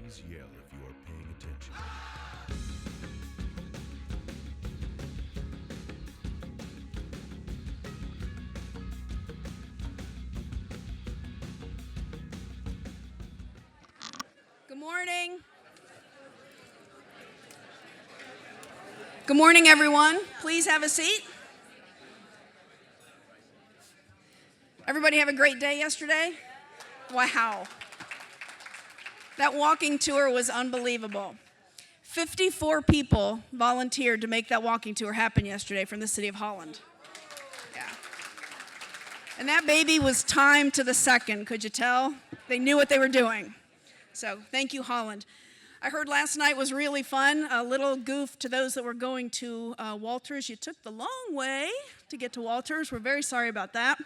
Please yell if you are paying attention. Good morning. Good morning, everyone. Please have a seat. Everybody have a great day yesterday? Wow. That walking tour was unbelievable. 54 people volunteered to make that walking tour happen yesterday from the city of Holland. Yeah. And that baby was timed to the second, could you tell? They knew what they were doing. So thank you, Holland. I heard last night was really fun. A little goof to those that were going to Walters. You took the long way to get to Walters. We're very sorry about that.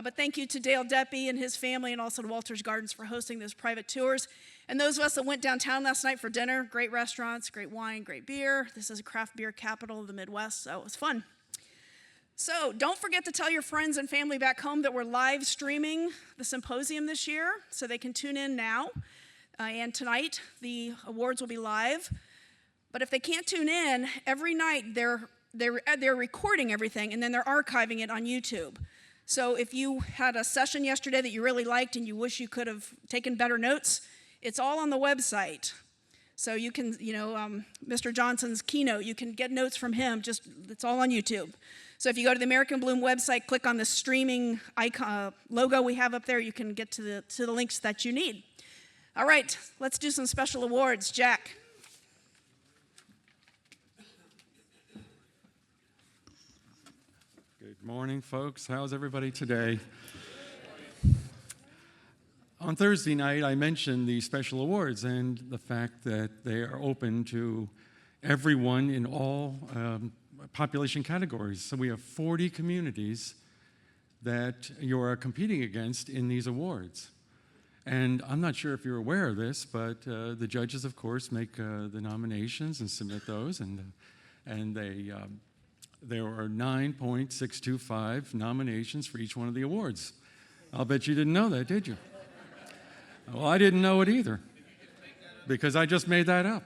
But thank you to Dale Deppie and his family and also to Walters Gardens for hosting those private tours. And those of us that went downtown last night for dinner, great restaurants, great wine, great beer. This is a craft beer capital of the Midwest, so it was fun. So don't forget to tell your friends and family back home that we're live streaming the Symposium this year, so they can tune in now. And tonight, the awards will be live. But if they can't tune in, every night they're recording everything, and then they're archiving it on YouTube. So if you had a session yesterday that you really liked and you wish you could have taken better notes, it's all on the website. So you can, Mr. Johnson's keynote, you can get notes from him, it's all on YouTube. So if you go to the American Bloom website, click on the streaming icon, logo we have up there, you can get to the links that you need. All right, let's do some special awards. Jack. Good morning, folks. How's everybody today? On Thursday night, I mentioned the special awards and the fact that they are open to everyone in all population categories. So we have 40 communities that you are competing against in these awards. And I'm not sure if you're aware of this, but the judges, of course, make the nominations and submit those, and there are 9.625 nominations for each one of the awards. I'll bet you didn't know that, did you? Well, I didn't know it either, because I just made that up.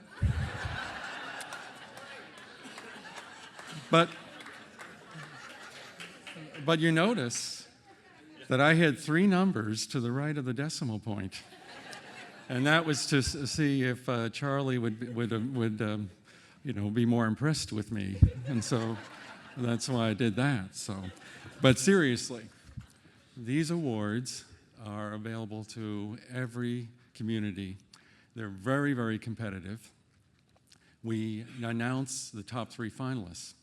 But you notice that I had 3 numbers to the right of the decimal point, and that was to see if Charlie would be more impressed with me, and so that's why I did that. But seriously, these awards are available to every community. They're very, very competitive. We announce the top 3 finalists.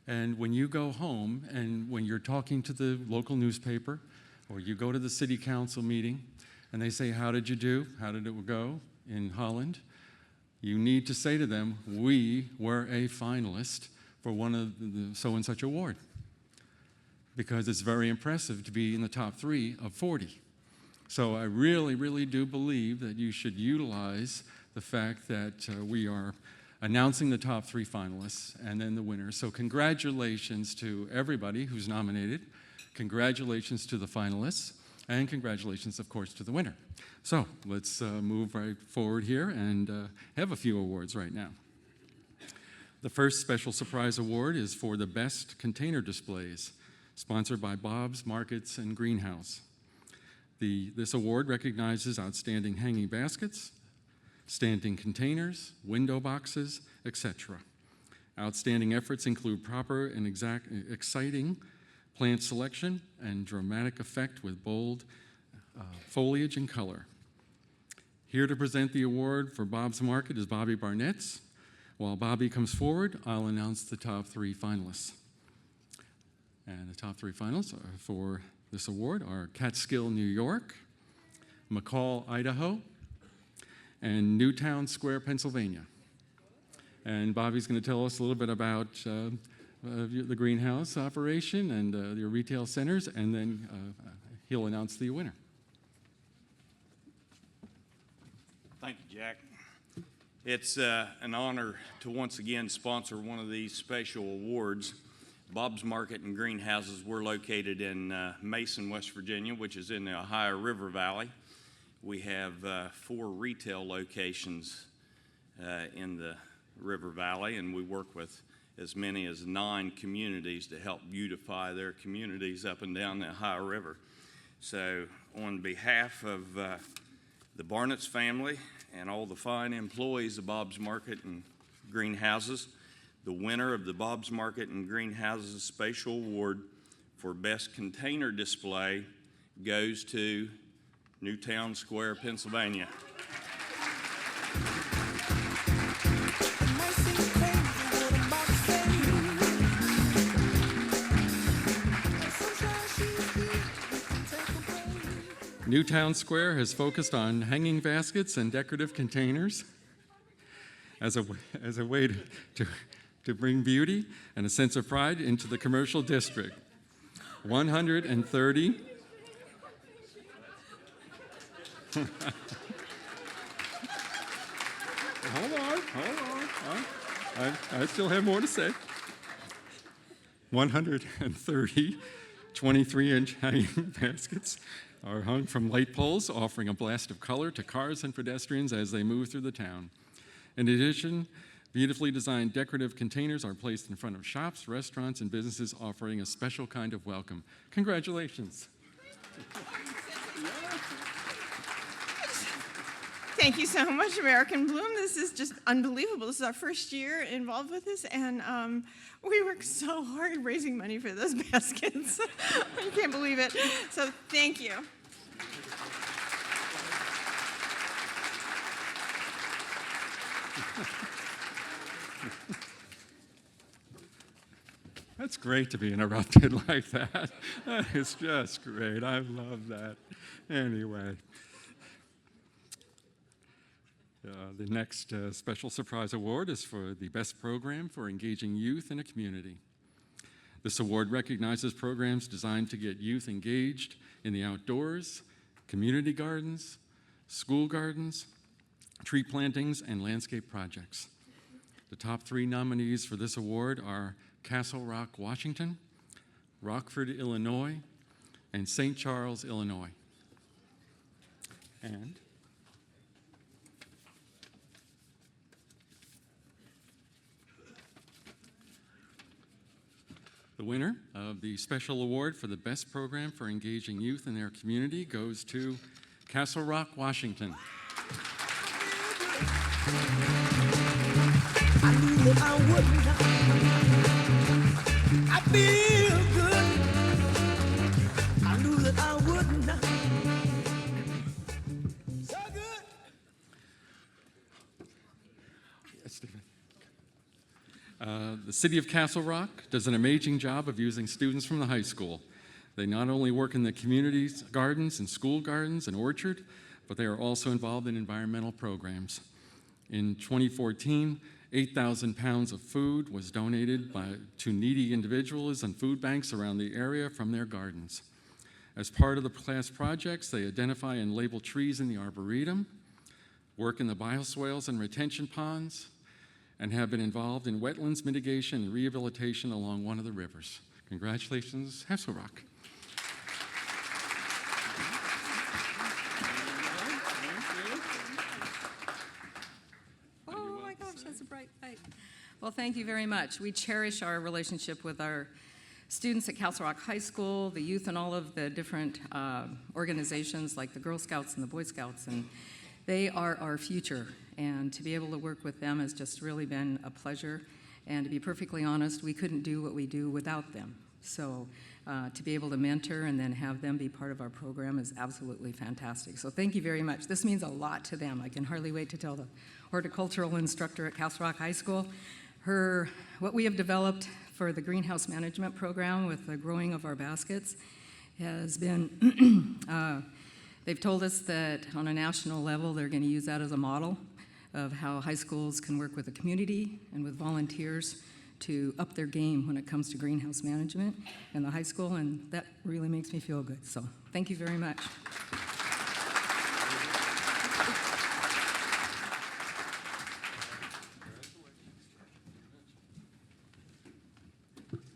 And when you go home and when you're talking to the local newspaper or you go to the city council meeting and they say, how did you do? How did it go in Holland? You need to say to them, we were a finalist for one of the so-and-such award, because it's very impressive to be in the top 3 of 40. So I really, really do believe that you should utilize the fact that we are announcing the top 3 finalists and then the winners. So congratulations to everybody who's nominated. Congratulations to the finalists. And congratulations, of course, to the winner. So let's move right forward here and have a few awards right now. The first special surprise award is for the best container displays, sponsored by Bob's Markets and Greenhouse. This award recognizes outstanding hanging baskets, standing containers, window boxes, etc. Outstanding efforts include proper and exciting plant selection and dramatic effect with bold foliage and color. Here to present the award for Bob's Market is Bobby Barnett's. While Bobby comes forward, I'll announce the top 3 finalists. And the top 3 finalists for this award are Catskill, New York, McCall, Idaho, and Newtown Square, Pennsylvania. And Bobby's going to tell us a little bit about the greenhouse operation and your retail centers, and then he'll announce the winner. Thank you, Jack. It's an honor to once again sponsor one of these special awards. Bob's Market and Greenhouses, we're located in Mason, West Virginia, which is in the Ohio River Valley. We have 4 retail locations in the River Valley, and we work with as many as 9 communities to help beautify their communities up and down the Ohio River. So on behalf of the Barnett's family and all the fine employees of Bob's Market and Greenhouses, the winner of the Bob's Market and Greenhouses Special Award for Best Container Display goes to Newtown Square, Pennsylvania. Newtown Square has focused on hanging baskets and decorative containers as a way to bring beauty and a sense of pride into the commercial district. 130 Hold on. I still have more to say. 130 23-inch hanging baskets are hung from light poles, offering a blast of color to cars and pedestrians as they move through the town. In addition, beautifully designed decorative containers are placed in front of shops, restaurants, and businesses, offering a special kind of welcome. Congratulations. Thank you so much, American Bloom. This is just unbelievable. This is our first year involved with this, and we worked so hard raising money for those baskets. I can't believe it. So thank you. That's great to be interrupted like that. That is just great. I love that. Anyway. The next special surprise award is for the best program for engaging youth in a community. This award recognizes programs designed to get youth engaged in the outdoors, community gardens, school gardens, tree plantings, and landscape projects. The top 3 nominees for this award are Castle Rock, Washington, Rockford, Illinois, and St. Charles, Illinois. And the winner of the special award for the best program for engaging youth in their community goes to Castle Rock, Washington. I knew that I would not. I feel good. I knew that I would not. So good. Yes, Stephen. The City of Castle Rock does an amazing job of using students from the high school. They not only work in the community's gardens and school gardens and orchard, but they are also involved in environmental programs. In 2014, 8,000 pounds of food was donated to needy individuals and food banks around the area from their gardens. As part of the class projects, they identify and label trees in the arboretum, work in the bioswales and retention ponds, and have been involved in wetlands mitigation and rehabilitation along one of the rivers. Congratulations, Castle Rock. Oh my gosh, that's a bright light. Well, thank you very much. We cherish our relationship with our students at Castle Rock High School, the youth and all of the different organizations like the Girl Scouts and the Boy Scouts, and they are our future. And to be able to work with them has just really been a pleasure. And to be perfectly honest, we couldn't do what we do without them. So to be able to mentor and then have them be part of our program is absolutely fantastic. So thank you very much. This means a lot to them. I can hardly wait to tell the horticultural instructor at Castle Rock High School what we have developed for the greenhouse management program with the growing of our baskets has been, they've told us that on a national level they're going to use that as a model of how high schools can work with the community and with volunteers to up their game when it comes to greenhouse management in the high school, and that really makes me feel good. So thank you very much.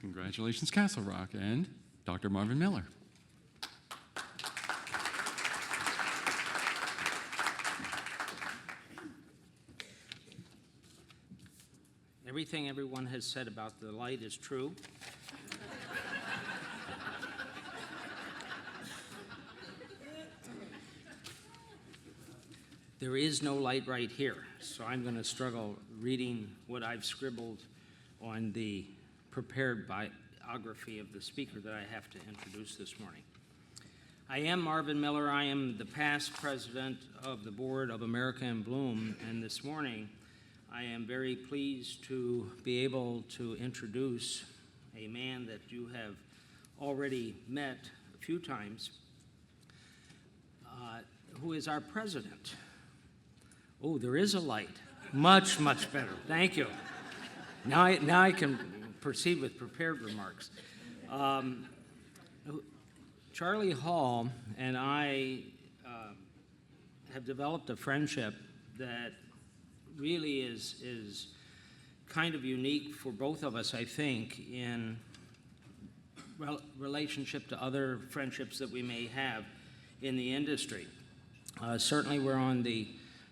Congratulations, Castle Rock, and Dr. Marvin Miller. Everything everyone has said about the light is true. There is no light right here, so I'm going to struggle reading what I've scribbled on the prepared biography of the speaker that I have to introduce this morning. I am Marvin Miller. I am the past president of the board of America in Bloom, and this morning I am very pleased to be able to introduce a man that you have already met a few times, who is our president. Oh, there is a light. Much, much better. Thank you. Now I can proceed with prepared remarks. Charlie Hall and I have developed a friendship that really is kind of unique for both of us, I think, in relationship to other friendships that we may have in the industry. Certainly we're on the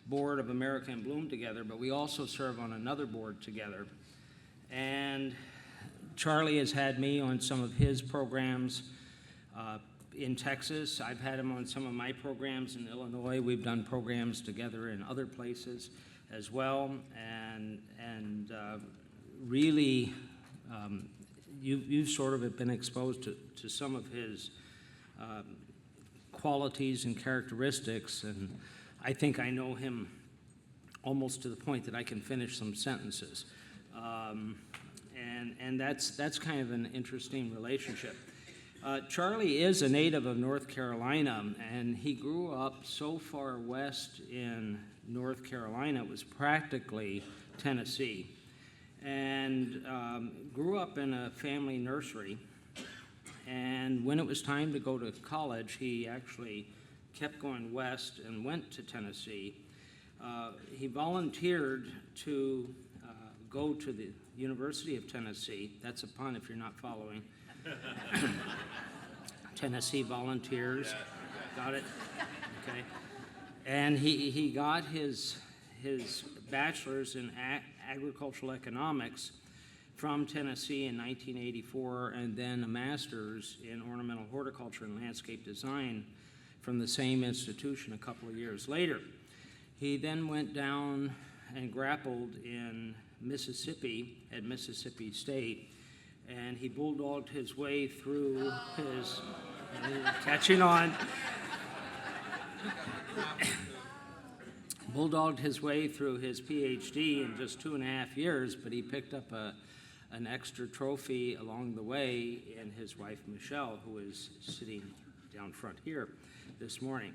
board of America in Bloom together, but we also serve on another board together. And Charlie has had me on some of his programs in Texas. I've had him on some of my programs in Illinois. We've done programs together in other places as well. And really, you've sort of been exposed to some of his qualities and characteristics, and I think I know him almost to the point that I can finish some sentences. And that's kind of an interesting relationship. Charlie is a native of North Carolina, and he grew up so far west in North Carolina, it was practically Tennessee, and grew up in a family nursery. And when it was time to go to college, he actually kept going west and went to Tennessee. He volunteered to go to the University of Tennessee. That's a pun if you're not following. Tennessee Volunteers. Got it? Okay. And he got his bachelor's in agricultural economics from Tennessee in 1984, and then a master's in ornamental horticulture and landscape design from the same institution a couple of years later. He then went down and grappled in Mississippi at Mississippi State, and he bulldogged his way through his, catching on, bulldogged his way through his PhD in just 2.5 years, but he picked up an extra trophy along the way in his wife Michelle, who is sitting down front here this morning.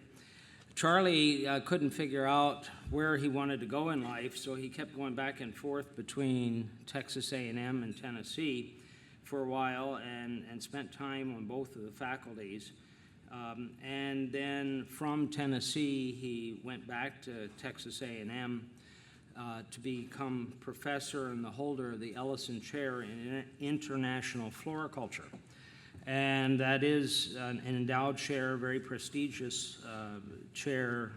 Charlie couldn't figure out where he wanted to go in life, so he kept going back and forth between Texas A&M and Tennessee for a while, and spent time on both of the faculties. And then from Tennessee, he went back to Texas A&M to become professor and the holder of the Ellison Chair in International Floriculture. And that is an endowed chair, very prestigious chair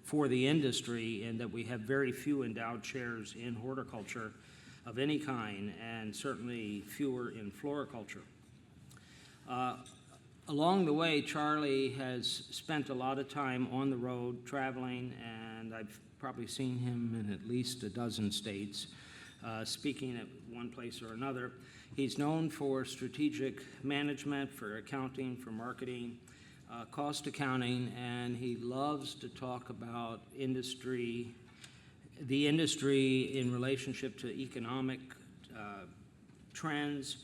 for the industry, and that we have very few endowed chairs in horticulture of any kind, and certainly fewer in floriculture. Along the way, Charlie has spent a lot of time on the road traveling, and I've probably seen him in at least a dozen states, speaking at one place or another. He's known for strategic management, for accounting, for marketing, cost accounting, and he loves to talk about industry, the industry in relationship to economic trends,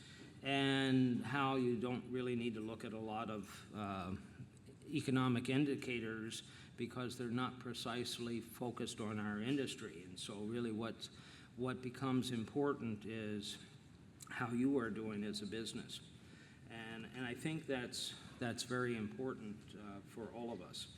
and how you don't really need to look at a lot of economic indicators because they're not precisely focused on our industry. And so really what becomes important is how you are doing as a business. And I think that's very important for all of us.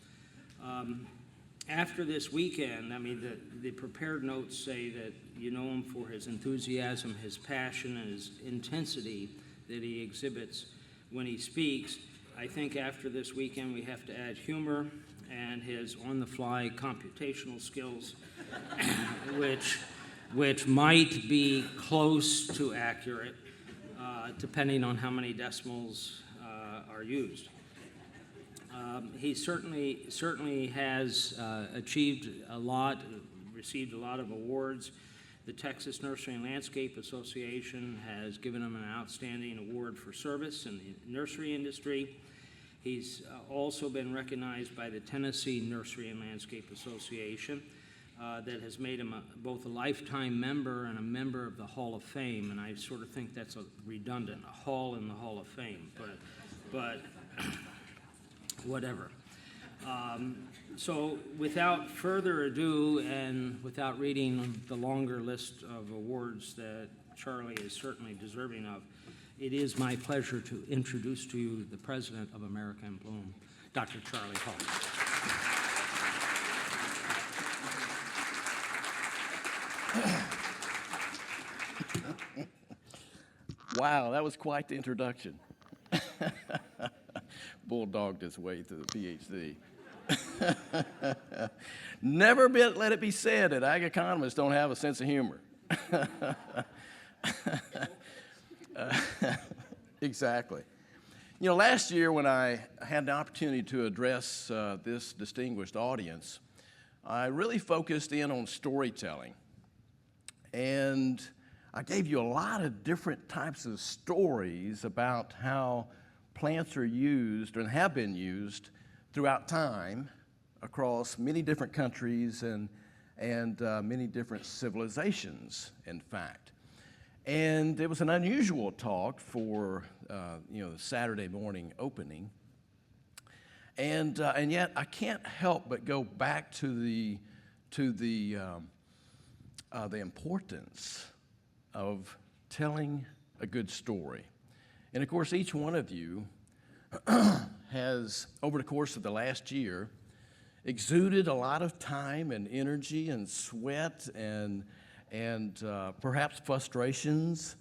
After this weekend, I mean, the prepared notes say that you know him for his enthusiasm, his passion, and his intensity that he exhibits when he speaks. I think after this weekend we have to add humor and his on-the-fly computational skills, which which might be close to accurate, depending on how many decimals are used. He certainly has achieved a lot, received a lot of awards. The Texas Nursery and Landscape Association has given him an outstanding award for service in the nursery industry. He's also been recognized by the Tennessee Nursery and Landscape Association that has made him both a lifetime member and a member of the Hall of Fame. And I sort of think that's redundant, a hall in the Hall of Fame, but whatever. So without further ado, and without reading the longer list of awards that Charlie is certainly deserving of, it is my pleasure to introduce to you the president of America in Bloom, Dr. Charlie Hall. Wow, that was quite the introduction. Bulldogged his way through the PhD. Never let it be said that ag economists don't have a sense of humor. Exactly. You know, last year when I had the opportunity to address this distinguished audience, I really focused in on storytelling. And I gave you a lot of different types of stories about how plants are used and have been used throughout time across many different countries and many different civilizations, in fact. And it was an unusual talk for the Saturday morning opening. And yet I can't help but go back to the importance of telling a good story. And of course, each one of you has, over the course of the last year, exuded a lot of time and energy and sweat and perhaps frustrations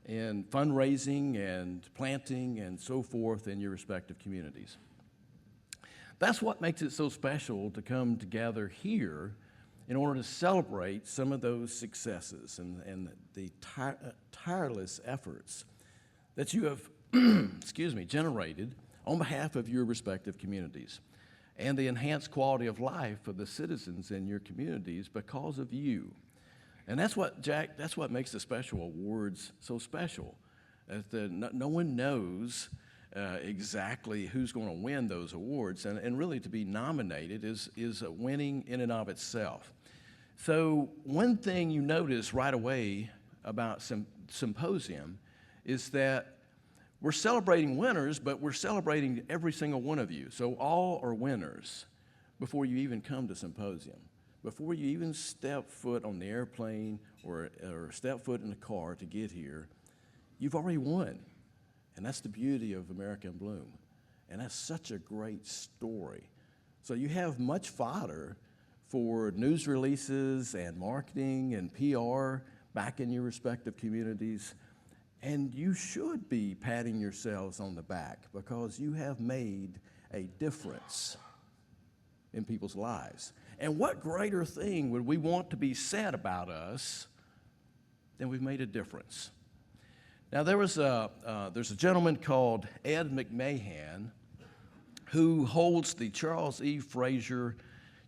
in fundraising and planting and so forth in your respective communities. That's what makes it so special to come together here in order to celebrate some of those successes and the tireless efforts that you have generated on behalf of your respective communities and the enhanced quality of life of the citizens in your communities because of you. And that's what makes the special awards so special. No one knows exactly who's going to win those awards, and really to be nominated is a winning in and of itself. So one thing you notice right away about Symposium is that we're celebrating winners, but we're celebrating every single one of you. So all are winners before you even come to Symposium. Before you even step foot on the airplane or step foot in the car to get here, you've already won. And that's the beauty of America in Bloom. And that's such a great story. So you have much fodder for news releases and marketing and PR back in your respective communities. And you should be patting yourselves on the back because you have made a difference in people's lives. And what greater thing would we want to be said about us than we've made a difference? Now, there's a gentleman called Ed McMahon who holds the Charles E. Frazier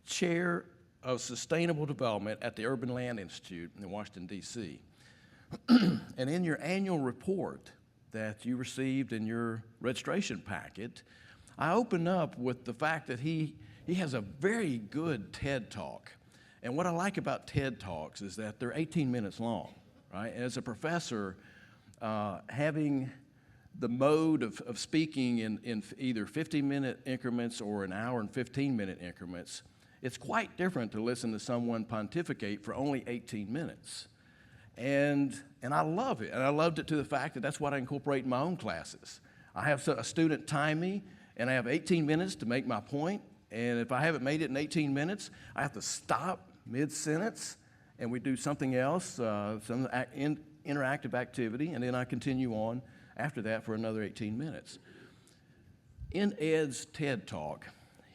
Chair of Sustainable Development at the Urban Land Institute in Washington, D.C. And in your annual report that you received in your registration packet, I open up with the fact that he has a very good TED Talk. And what I like about TED Talks is that they're 18 minutes long, right? And as a professor, having the mode of speaking in either 50-minute increments or an hour and 15-minute increments, it's quite different to listen to someone pontificate for only 18 minutes. And I love it. And I loved it to the fact that that's what I incorporate in my own classes. I have a student time me, and I have 18 minutes to make my point. And if I haven't made it in 18 minutes, I have to stop mid-sentence, and we do something else, some interactive activity, and then I continue on after that for another 18 minutes. In Ed's TED Talk,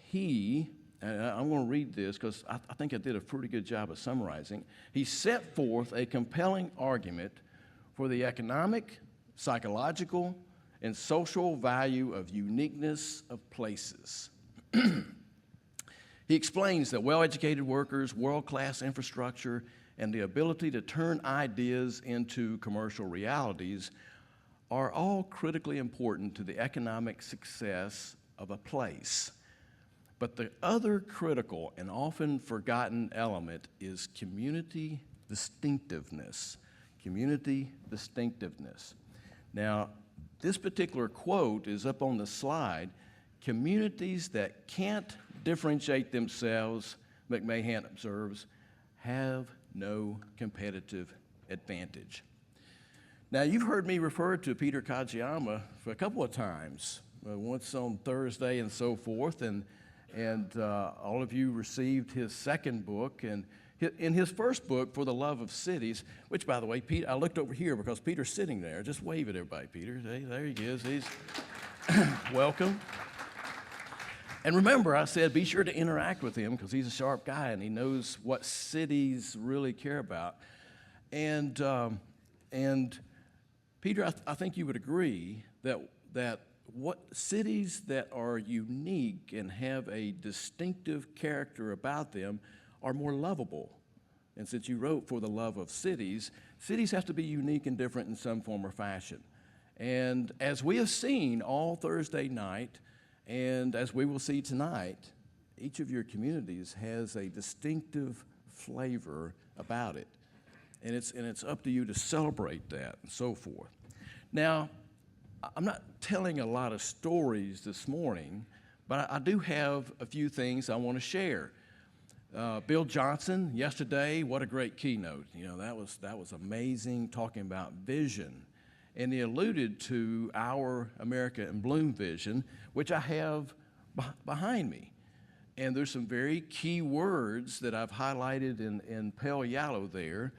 he and I'm going to read this because I think I did a pretty good job of summarizing. He set forth a compelling argument for the economic, psychological, and social value of uniqueness of places. He explains that well-educated workers, world-class infrastructure, and the ability to turn ideas into commercial realities are all critically important to the economic success of a place. But the other critical and often forgotten element is community distinctiveness. Community distinctiveness. Now, this particular quote is up on the slide. Communities that can't differentiate themselves, McMahon observes, have no competitive advantage. Now, you've heard me refer to Peter Kajiyama for a couple of times, once on Thursday and so forth, and all of you received his second book. And in his first book, For the Love of Cities, which, by the way, Pete, I looked over here because Peter's sitting there. Just wave at everybody, Peter. There he is. He's welcome. And remember, I said be sure to interact with him because he's a sharp guy and he knows what cities really care about. And Peter, I think you would agree that what cities that are unique and have a distinctive character about them are more lovable. And since you wrote For the Love of Cities, cities have to be unique and different in some form or fashion. And as we have seen all Thursday night, and as we will see tonight, each of your communities has a distinctive flavor about it. And it's up to you to celebrate that and so forth. Now, I'm not telling a lot of stories this morning, but I do have a few things I want to share. Bill Johnson, yesterday, what a great keynote. You know, that was amazing, talking about vision. And he alluded to our America in Bloom vision, which I have behind me. And there's some very key words that I've highlighted in pale yellow there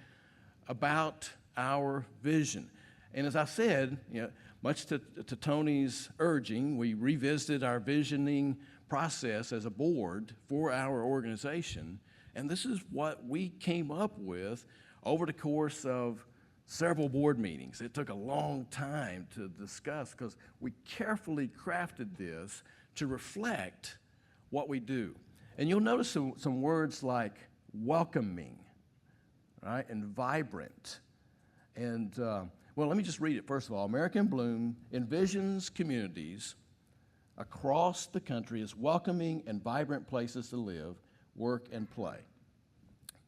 about our vision. And as I said, you know, much to Tony's urging, we revisited our visioning process as a board for our organization. And this is what we came up with over the course of several board meetings. It took a long time to discuss because we carefully crafted this to reflect what we do. And you'll notice some words like welcoming, right, and vibrant. And, well, let me just read it first of all. America in Bloom envisions communities across the country as welcoming and vibrant places to live, work, and play,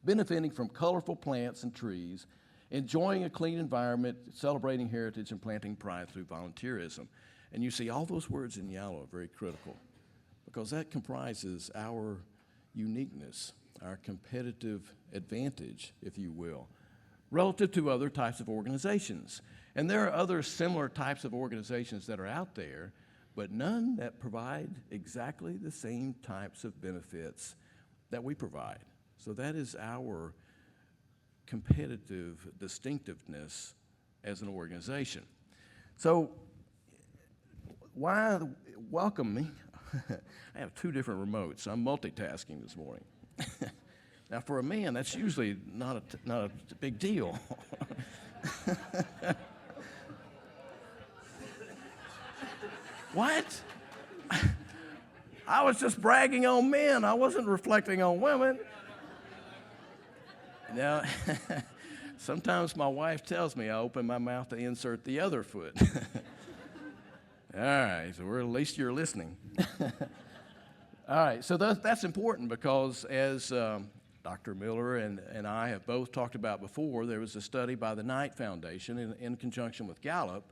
benefiting from colorful plants and trees, enjoying a clean environment, celebrating heritage, and planting pride through volunteerism. And you see all those words in yellow are very critical because that comprises our uniqueness, our competitive advantage, if you will, relative to other types of organizations. And there are other similar types of organizations that are out there, but none that provide exactly the same types of benefits that we provide. So that is our competitive distinctiveness as an organization. So why welcome me? I have two different remotes. I'm multitasking this morning. Now for a man, that's usually not a big deal. What? I was just bragging on men. I wasn't reflecting on women. Now, sometimes my wife tells me I open my mouth to insert the other foot. All right, so at least you're listening. All right, so that's important because as Dr. Miller and I have both talked about before, there was a study by the Knight Foundation in conjunction with Gallup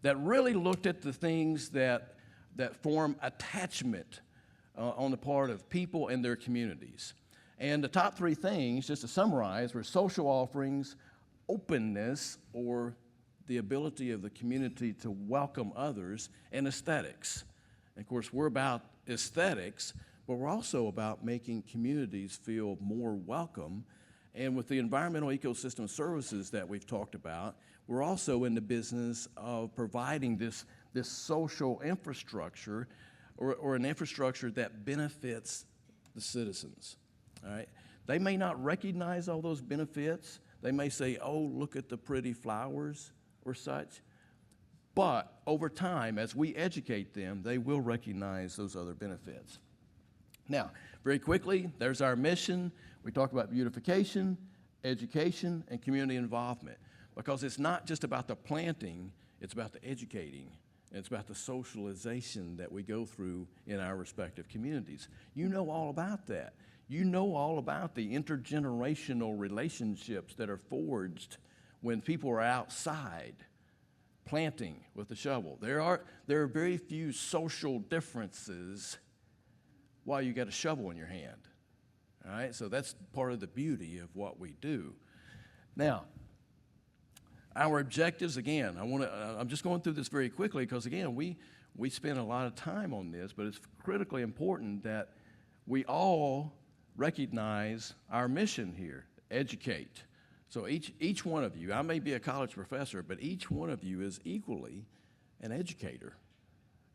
that really looked at the things that form attachment on the part of people and their communities. And the top three things, just to summarize, were social offerings, openness, or the ability of the community to welcome others, and aesthetics. And of course, we're about aesthetics, but we're also about making communities feel more welcome. And with the environmental ecosystem services that we've talked about, we're also in the business of providing this social infrastructure or an infrastructure that benefits the citizens. All right? They may not recognize all those benefits. They may say, oh, look at the pretty flowers or such. But over time, as we educate them, they will recognize those other benefits. Now, very quickly, there's our mission. We talk about beautification, education, and community involvement. Because it's not just about the planting, it's about the educating. And it's about the socialization that we go through in our respective communities. You know all about that. You know all about the intergenerational relationships that are forged when people are outside planting with the shovel. There are very few social differences while you got a shovel in your hand. All right, so that's part of the beauty of what we do. Now, our objectives, again, I'm just going through this very quickly because, again, we spend a lot of time on this, but it's critically important that we all recognize our mission here, educate. So each one of you, I may be a college professor, but each one of you is equally an educator.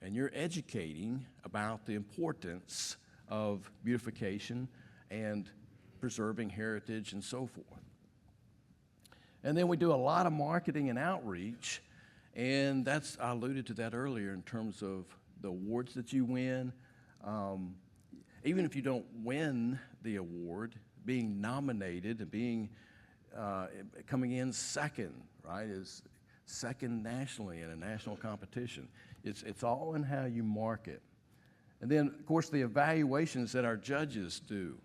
And you're educating about the importance of beautification and preserving heritage and so forth. And then we do a lot of marketing and outreach, and I alluded to that earlier in terms of the awards that you win. Even if you don't win the award, being nominated and coming in second, right, is second nationally in a national competition. It's all in how you market. And then, of course, the evaluations that our judges do.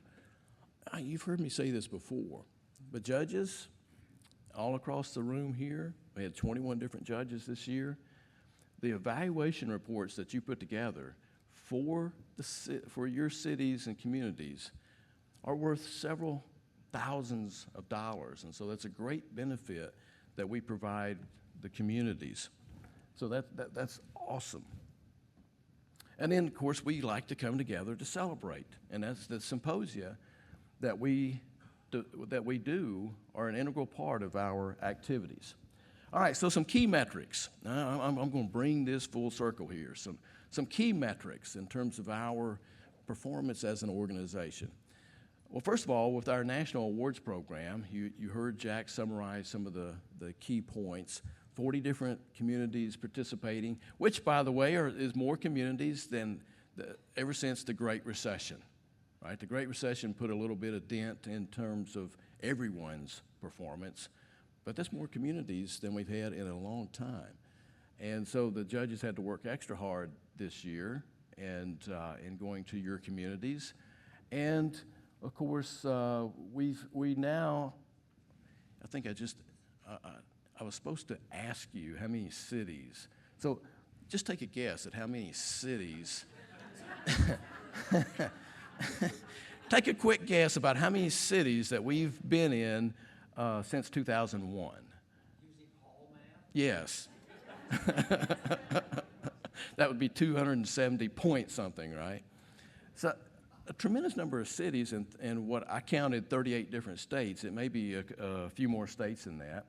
You've heard me say this before, but judges all across the room here, we had 21 different judges this year. The evaluation reports that you put together for your cities and communities are worth several thousands of dollars. And so that's a great benefit that we provide the communities. So that's awesome. And then, of course, we like to come together to celebrate. And that's the symposia that we do are an integral part of our activities. All right, so some key metrics. I'm going to bring this full circle here. Some key metrics in terms of our performance as an organization. Well, first of all, with our National Awards Program, you heard Jack summarize some of the key points. 40 different communities participating, which, by the way, is more communities than ever since the Great Recession. Right? The Great Recession put a little bit of dent in terms of everyone's performance, but that's more communities than we've had in a long time. And so the judges had to work extra hard this year and in going to your communities. And, of course, we now, I think I was supposed to ask you how many cities. So just take a guess at how many cities. Take a quick guess about how many cities that we've been in since 2001. Using Hall math? Yes. That would be 270 point something, right? So a tremendous number of cities, and what I counted 38 different states. It may be a few more states than that.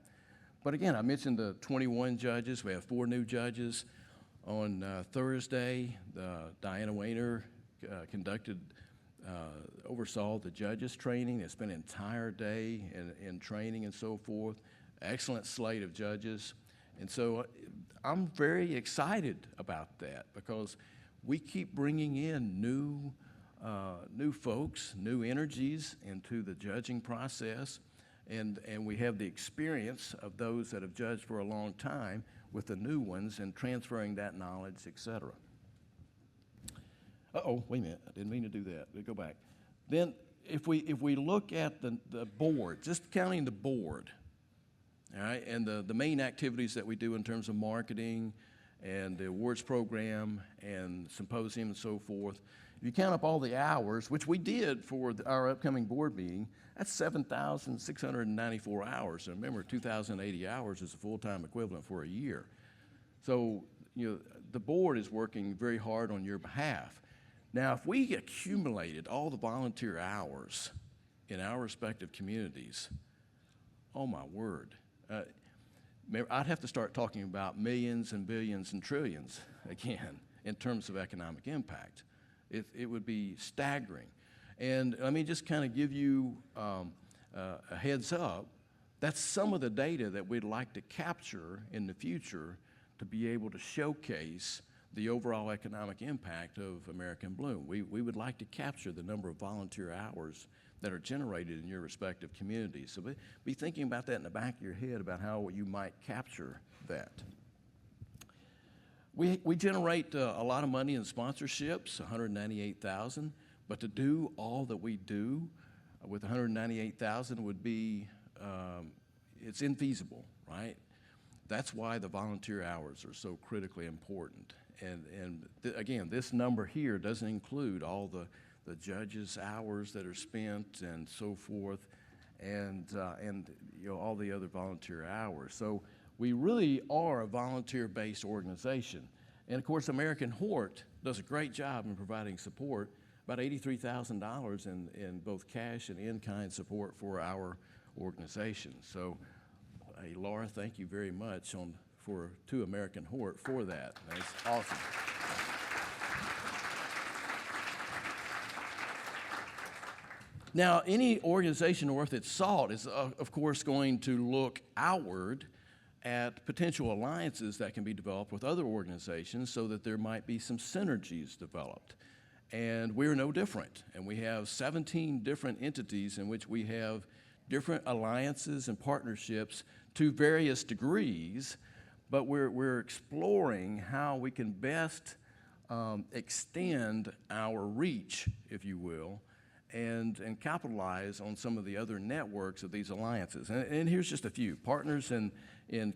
But again, I mentioned the 21 judges. We have 4 new judges. On Thursday, Diana Wayner oversaw the judges training. They spent an entire day in training and so forth. Excellent slate of judges. And so I'm very excited about that because we keep bringing in new folks, new energies into the judging process. And we have the experience of those that have judged for a long time with the new ones and transferring that knowledge, et cetera. Uh-oh, wait a minute, I didn't mean to do that. Let's go back. Then if we look at the board, just counting the board, all right, and the main activities that we do in terms of marketing and the awards program and symposium and so forth, if you count up all the hours, which we did for our upcoming board meeting, that's 7,694 hours. And remember, 2,080 hours is a full-time equivalent for a year. So, the board is working very hard on your behalf. Now, if we accumulated all the volunteer hours in our respective communities, oh my word, I'd have to start talking about millions and billions and trillions again in terms of economic impact. It would be staggering. And let me just kind of give you a heads up. That's some of the data that we'd like to capture in the future to be able to showcase the overall economic impact of American Bloom. We would like to capture the number of volunteer hours that are generated in your respective communities. So be thinking about that in the back of your head about how you might capture that. We generate a lot of money in sponsorships, $198,000, but to do all that we do with $198,000 would be, it's infeasible, right? That's why the volunteer hours are so critically important. And again, this number here doesn't include all the judges' hours that are spent and so forth, and you know, all the other volunteer hours. So we really are a volunteer-based organization. And of course, American Hort does a great job in providing support, about $83,000 in both cash and in-kind support for our organization. So, hey, Laura, thank you very much to American Hort for that. That's awesome. Now, any organization worth its salt is, of course, going to look outward at potential alliances that can be developed with other organizations so that there might be some synergies developed. And we're no different. And we have 17 different entities in which we have different alliances and partnerships to various degrees, but we're exploring how we can best extend our reach, if you will, and capitalize on some of the other networks of these alliances. And here's just a few. Partners in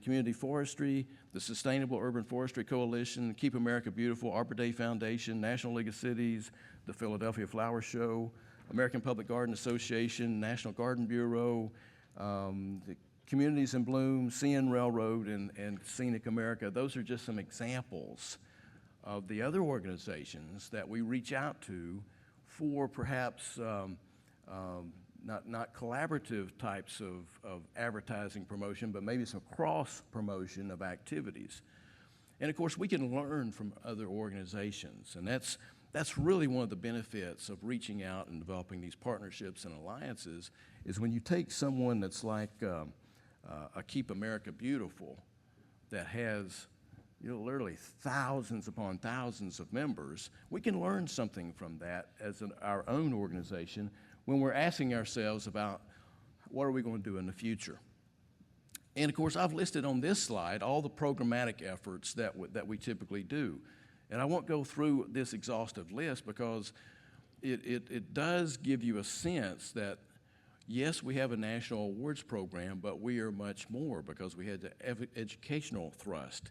community forestry, the Sustainable Urban Forestry Coalition, Keep America Beautiful, Arbor Day Foundation, National League of Cities, the Philadelphia Flower Show, American Public Garden Association, National Garden Bureau, the Communities in Bloom, CN Railroad, and Scenic America. Those are just some examples of the other organizations that we reach out to for perhaps not collaborative types of advertising promotion, but maybe some cross promotion of activities. And of course, we can learn from other organizations, and that's really one of the benefits of reaching out and developing these partnerships and alliances is when you take someone that's like a Keep America Beautiful that has literally thousands upon thousands of members, we can learn something from that as our own organization when we're asking ourselves about what are we going to do in the future. And of course, I've listed on this slide all the programmatic efforts that we typically do. And I won't go through this exhaustive list because it does give you a sense that, yes, we have a national awards program, but we are much more because we had the educational thrust.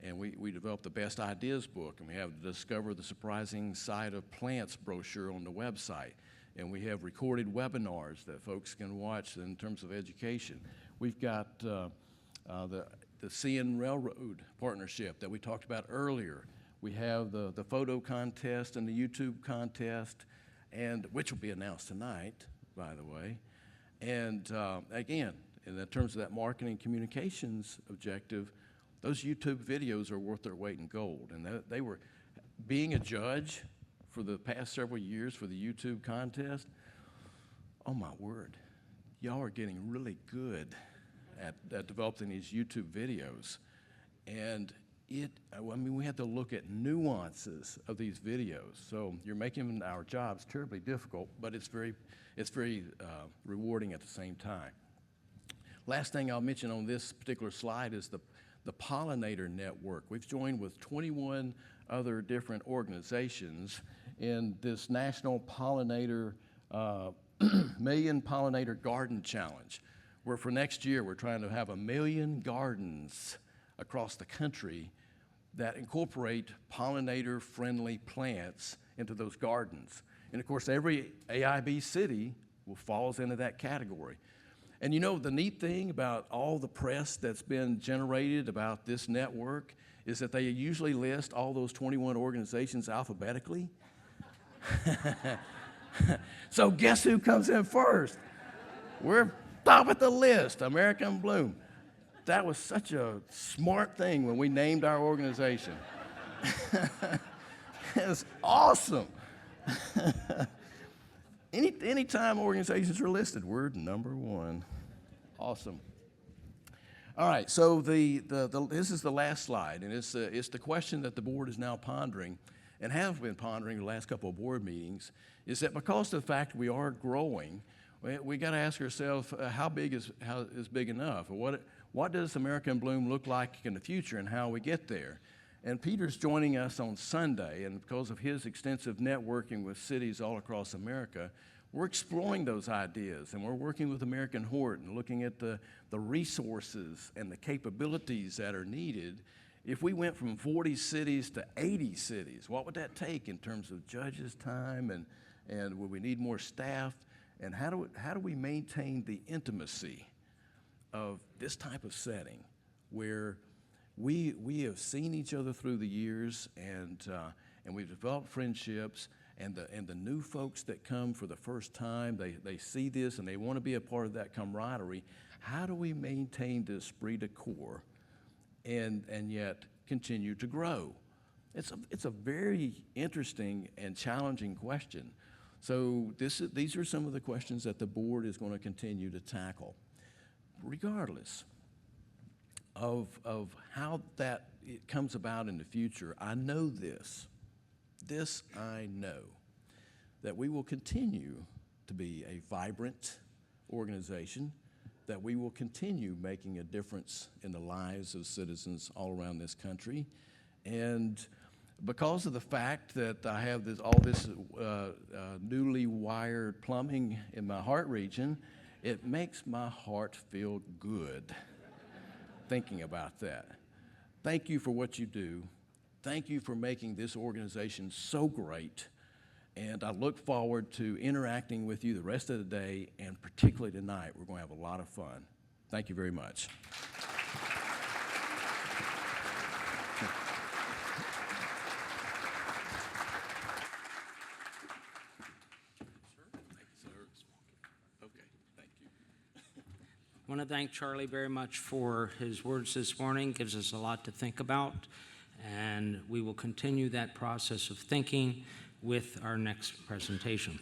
And we developed the Best Ideas book, and we have the Discover the Surprising Side of Plants brochure on the website. And we have recorded webinars that folks can watch in terms of education. We've got the CN Railroad partnership that we talked about earlier. We have the photo contest and the YouTube contest, and which will be announced tonight, by the way. And again, in terms of that marketing communications objective, those YouTube videos are worth their weight in gold. And they were, being a judge for the past several years for the YouTube contest, oh my word, y'all are getting really good at developing these YouTube videos. And we had to look at nuances of these videos. So you're making our jobs terribly difficult, but it's very rewarding at the same time. Last thing I'll mention on this particular slide is the Pollinator Network. We've joined with 21 other different organizations in this National Pollinator Million Pollinator Garden Challenge, where for next year we're trying to have 1 million gardens across the country that incorporate pollinator-friendly plants into those gardens. And of course, every AIB city falls into that category. And you know, the neat thing about all the press that's been generated about this network is that they usually list all those 21 organizations alphabetically. So guess who comes in first? We're top of the list, American Bloom. That was such a smart thing when we named our organization. It's awesome. Anytime organizations are listed, we're number one. Awesome. All right, so this is the last slide, and it's the question that the board is now pondering and have been pondering the last couple of board meetings, is that because of the fact we are growing, we got to ask ourselves how is big enough? What does American Bloom look like in the future, and how we get there? And Peter's joining us on Sunday, and because of his extensive networking with cities all across America, we're exploring those ideas, and we're working with American Horton, looking at the resources and the capabilities that are needed. If we went from 40 cities to 80 cities, what would that take in terms of judges' time, and would we need more staff? And how do we maintain the intimacy of this type of setting where we have seen each other through the years, and we've developed friendships, and the new folks that come for the first time, they see this and they want to be a part of that camaraderie. How do we maintain the esprit de corps and yet continue to grow? It's a very interesting and challenging question. So these are some of the questions that the board is going to continue to tackle, regardless of how it comes about in the future. I know this I know, that we will continue to be a vibrant organization, that we will continue making a difference in the lives of citizens all around this country. And because of the fact that I have all this newly wired plumbing in my heart region, it makes my heart feel good thinking about that. Thank you for what you do. Thank you for making this organization so great. And I look forward to interacting with you the rest of the day, and particularly tonight. We're going to have a lot of fun. Thank you very much. I want to thank Charlie very much for his words this morning. Gives us a lot to think about, and we will continue that process of thinking with our next presentation.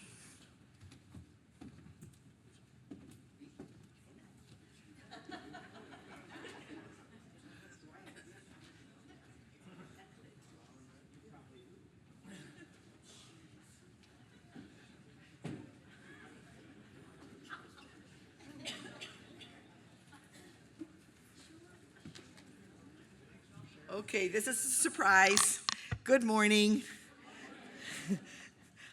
Okay, this is a surprise. Good morning.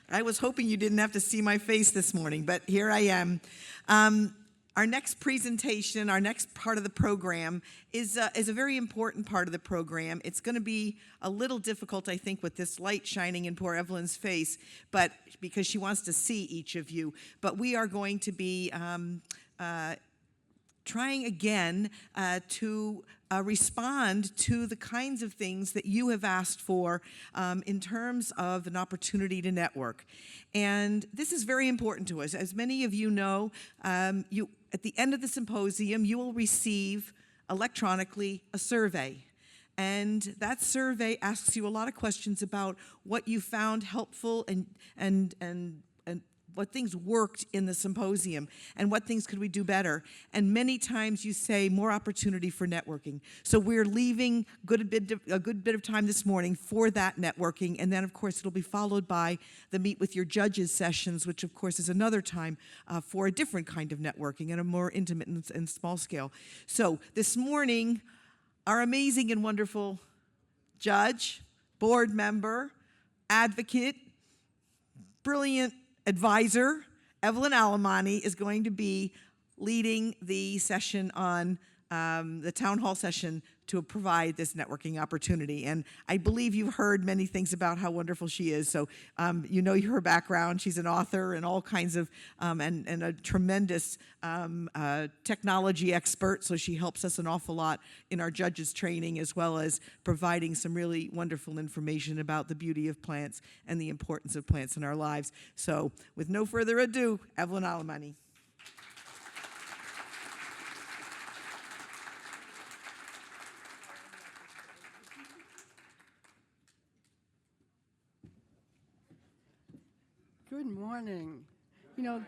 I was hoping you didn't have to see my face this morning, but here I am. Our next presentation, our next part of the program is a very important part of the program. It's going to be a little difficult, I think, with this light shining in poor Evelyn's face, but because she wants to see each of you. But we are going to be trying again to respond to the kinds of things that you have asked for in terms of an opportunity to network. And this is very important to us. As many of you know, at the end of the symposium, you will receive electronically a survey. And that survey asks you a lot of questions about what you found helpful and what things worked in the symposium and what things could we do better. And many times you say more opportunity for networking. So we're leaving a good bit of time this morning for that networking. And then, of course, it'll be followed by the Meet with Your Judges sessions, which, of course, is another time for a different kind of networking and a more intimate and small scale. So this morning, our amazing and wonderful judge, board member, advocate, brilliant advisor, Evelyn Alemanni, is going to be leading the session on the town hall session to provide this networking opportunity. And I believe you've heard many things about how wonderful she is. So you know her background. She's an author and all kinds of, and a tremendous technology expert. So she helps us an awful lot in our judges training, as well as providing some really wonderful information about the beauty of plants and the importance of plants in our lives. So with no further ado, Evelyn Alemanni. Good morning. You know,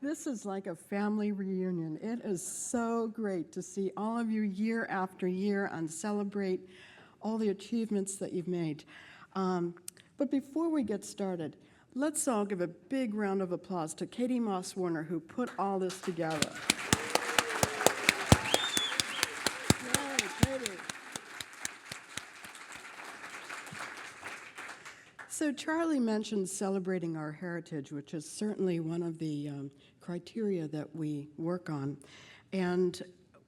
this is like a family reunion. It is so great to see all of you year after year and celebrate all the achievements that you've made. But before we get started, let's all give a big round of applause to Katie Moss-Warner, who put all this together. Yay, Katie. So Charlie mentioned celebrating our heritage, which is certainly one of the criteria that we work on. And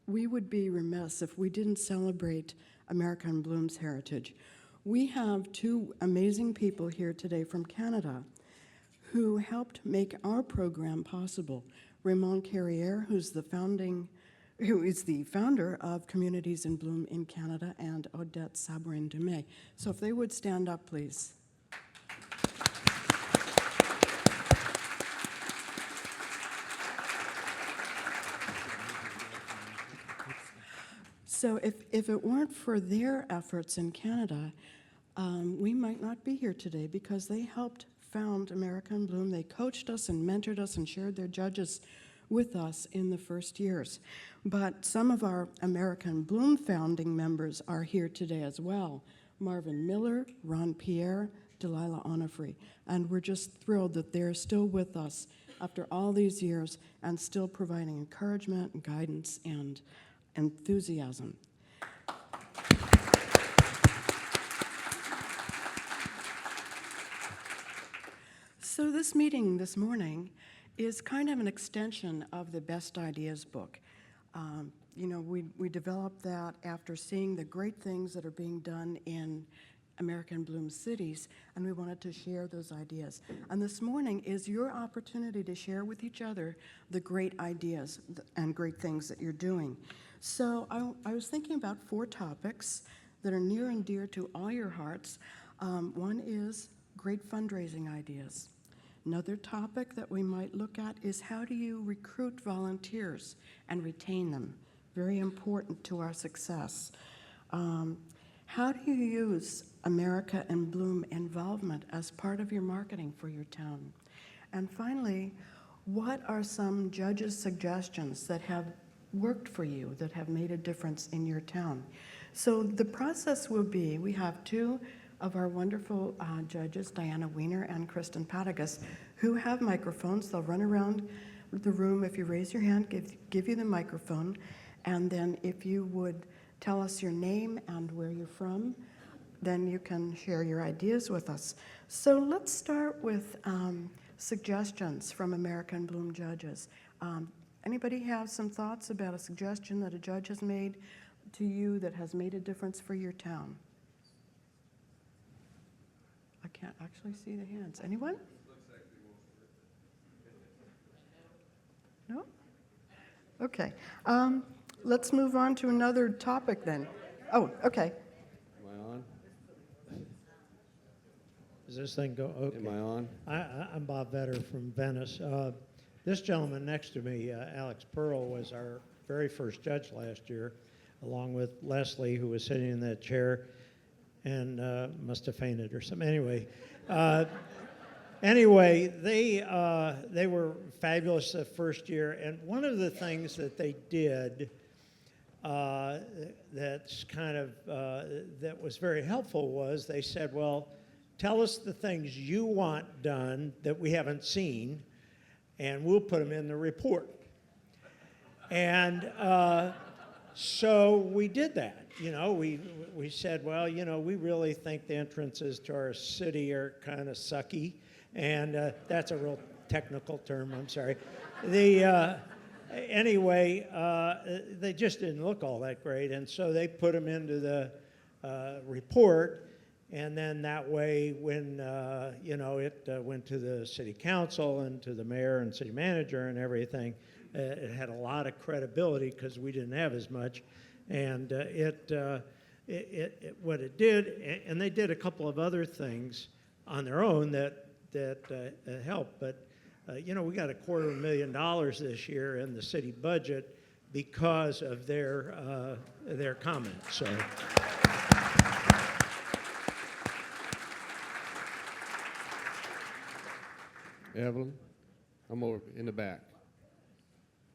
we would be remiss if we didn't celebrate American Bloom's heritage. We have two amazing people here today from Canada who helped make our program possible. Raymond Carrière, who is the founder of Communities in Bloom in Canada, and Odette Sabourin-Dumais. So if they would stand up, please. So if it weren't for their efforts in Canada, we might not be here today because they helped found American Bloom. They coached us and mentored us and shared their judges with us in the first years. But some of our American Bloom founding members are here today as well. Marvin Miller, Ron Pierre, Delilah Onofre. And we're just thrilled that they're still with us after all these years and still providing encouragement and guidance and enthusiasm. So this meeting this morning is kind of an extension of the Best Ideas book. You know, we developed that after seeing the great things that are being done in American Bloom cities, and we wanted to share those ideas. And this morning is your opportunity to share with each other the great ideas and great things that you're doing. So I was thinking about 4 topics that are near and dear to all your hearts. One is great fundraising ideas. Another topic that we might look at is how do you recruit volunteers and retain them? Very important to our success. How do you use America in Bloom involvement as part of your marketing for your town? And finally, what are some judges' suggestions that have worked for you, that have made a difference in your town? So the process will be, we have 2 of our wonderful judges, Diana Weiner and Kristen Patagas, who have microphones. They'll run around the room. If you raise your hand, give you the microphone, and then if you would tell us your name and where you're from, then you can share your ideas with us. So let's start with suggestions from American Bloom judges. Anybody have some thoughts about a suggestion that a judge has made to you that has made a difference for your town? I can't actually see the hands. Anyone? No? Okay. Let's move on to another topic then. Oh, okay. Am I on? Does this thing go? Okay. Am I on? I'm Bob Vetter from Venice. This gentleman next to me, Alex Pearl, was our very first judge last year, along with Leslie, who was sitting in that chair and must have fainted or something. Anyway, they were fabulous the first year, and one of the things that they did that's kind of that was very helpful was they said, well, tell us the things you want done that we haven't seen, and we'll put them in the report. And so we did that. You know, we said, well, you know, we really think the entrances to our city are kind of sucky, and that's a real technical term, I'm sorry. Anyway, they just didn't look all that great, and so they put them into the report, and then that way when, you know, it went to the city council and to the mayor and city manager and everything, it had a lot of credibility because we didn't have as much. And what it did, and they did a couple of other things on their own that helped, but you know, we got $250,000 this year in the city budget because of their comments. So. Evelyn, I'm over in the back.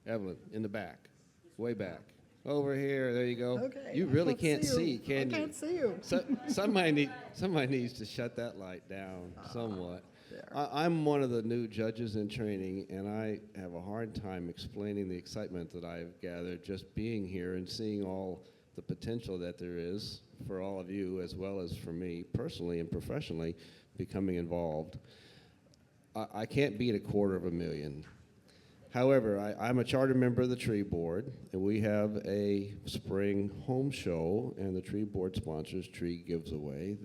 Evelyn, in the back, way back. Over here, there you go. Okay. You really can't see, can you? I can't see you. Somebody needs to shut that light down somewhat. I'm one of the new judges in training, and I have a hard time explaining the excitement that I've gathered just being here and seeing all the potential that there is for all of you, as well as for me personally and professionally, becoming involved. I can't beat $250,000. However, I'm a charter member of the Tree Board, and we have a spring home show, and the Tree Board sponsors Tree Gives Away.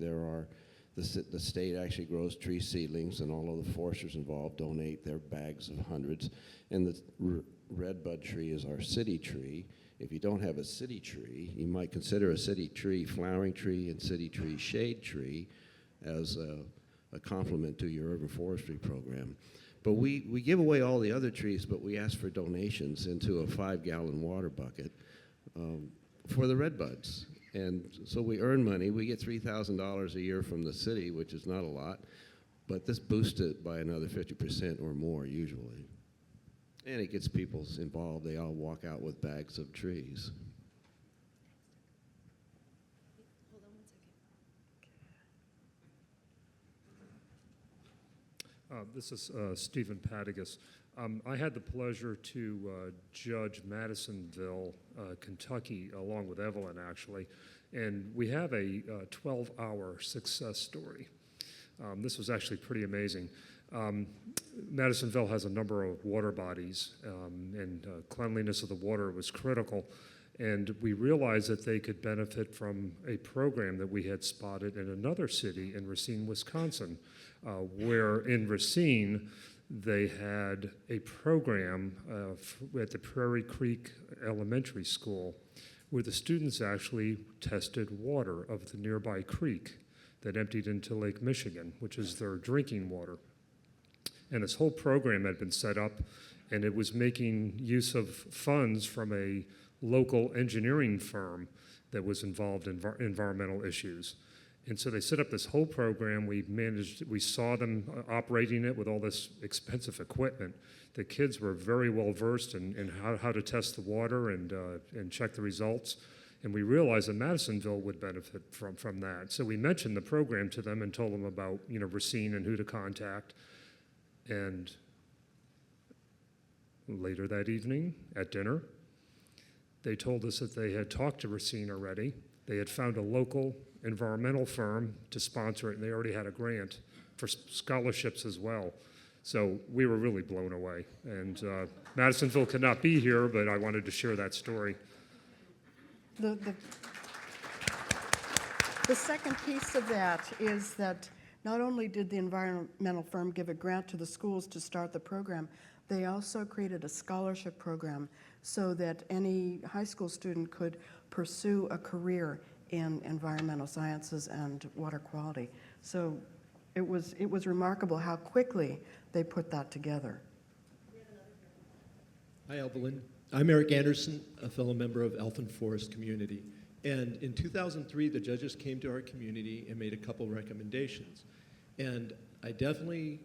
The state actually grows tree seedlings, and all of the foresters involved donate their bags of hundreds. And the redbud tree is our city tree. If you don't have a city tree, you might consider a city tree flowering tree and city tree shade tree as a complement to your urban forestry program. But we give away all the other trees, but we ask for donations into a 5-gallon water bucket for the redbuds. And so we earn money. We get $3,000 a year from the city, which is not a lot, but this boosts it by another 50% or more usually. And it gets people involved. They all walk out with bags of trees. This is Stephen Patagus. I had the pleasure to judge Madisonville, Kentucky, along with Evelyn, actually, and we have a 12-hour success story. This was actually pretty amazing. Madisonville has a number of water bodies, and cleanliness of the water was critical. And we realized that they could benefit from a program that we had spotted in another city in Racine, Wisconsin, where in Racine, they had a program at the Prairie Creek Elementary School where the students actually tested water of the nearby creek that emptied into Lake Michigan, which is their drinking water. And this whole program had been set up, and it was making use of funds from a local engineering firm that was involved in environmental issues. And so they set up this whole program. We saw them operating it with all this expensive equipment. The kids were very well versed in how to test the water and check the results. And we realized that Madisonville would benefit from that. So we mentioned the program to them and told them about, Racine and who to contact. And later that evening at dinner, they told us that they had talked to Racine already. They had found a local environmental firm to sponsor it, and they already had a grant for scholarships as well. So we were really blown away. And Madisonville could not be here, but I wanted to share that story. The second piece of that is that not only did the environmental firm give a grant to the schools to start the program, they also created a scholarship program so that any high school student could pursue a career in environmental sciences and water quality. So it was remarkable how quickly they put that together. Hi, Evelyn. I'm Eric Anderson, a fellow member of Elfin Forest Community. And in 2003, the judges came to our community and made a couple recommendations. And I definitely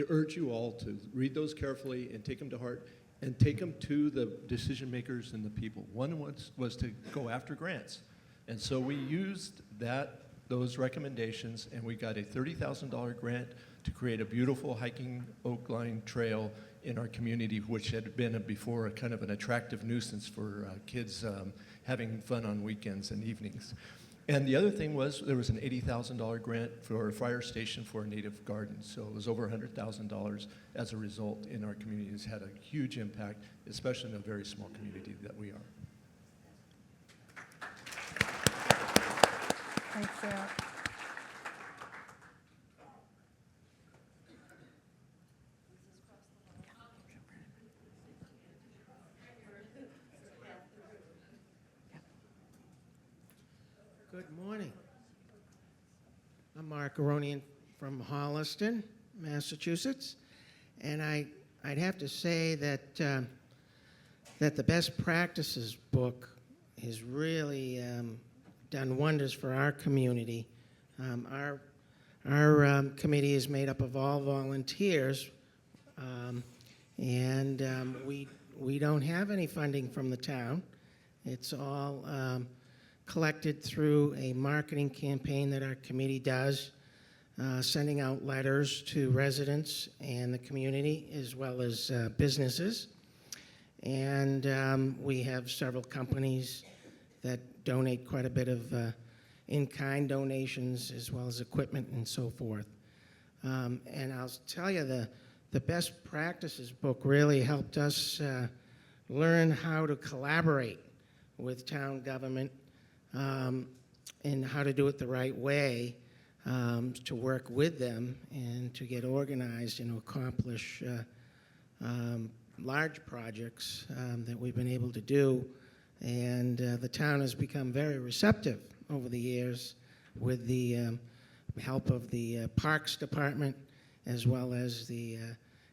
urge you all to read those carefully and take them to heart and take them to the decision makers and the people. One was to go after grants. And so we used those recommendations, and we got a $30,000 grant to create a beautiful hiking oak line trail in our community, which had been before a kind of an attractive nuisance for kids having fun on weekends and evenings. And the other thing was there was an $80,000 grant for a fire station for a native garden. So it was over $100,000 as a result in our community. It's had a huge impact, especially in a very small community that we are. Thanks, Sarah. Good morning. I'm Mark Aronian from Holliston, Massachusetts, and I'd have to say that the Best Practices book has really done wonders for our community. Our committee is made up of all volunteers, We don't have any funding from the town. It's all collected through a marketing campaign that our committee does, sending out letters to residents and the community as well as businesses. And we have several companies that donate quite a bit of in-kind donations as well as equipment and so forth. And I'll tell you, the best practices book really helped us learn how to collaborate with town government and how to do it the right way, to work with them and to get organized and accomplish large projects that we've been able to do. And the town has become very receptive over the years with the help of the Parks Department as well as the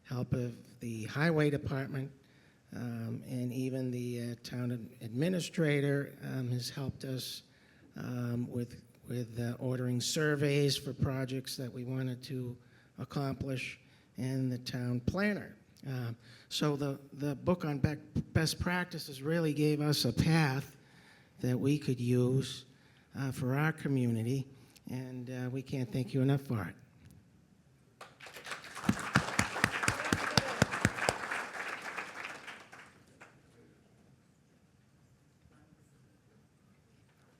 help of the Highway Department, and even the town administrator has helped us with ordering surveys for projects that we wanted to accomplish, and the town planner. So the book on best practices really gave us a path that we could use for our community, and we can't thank you enough for it.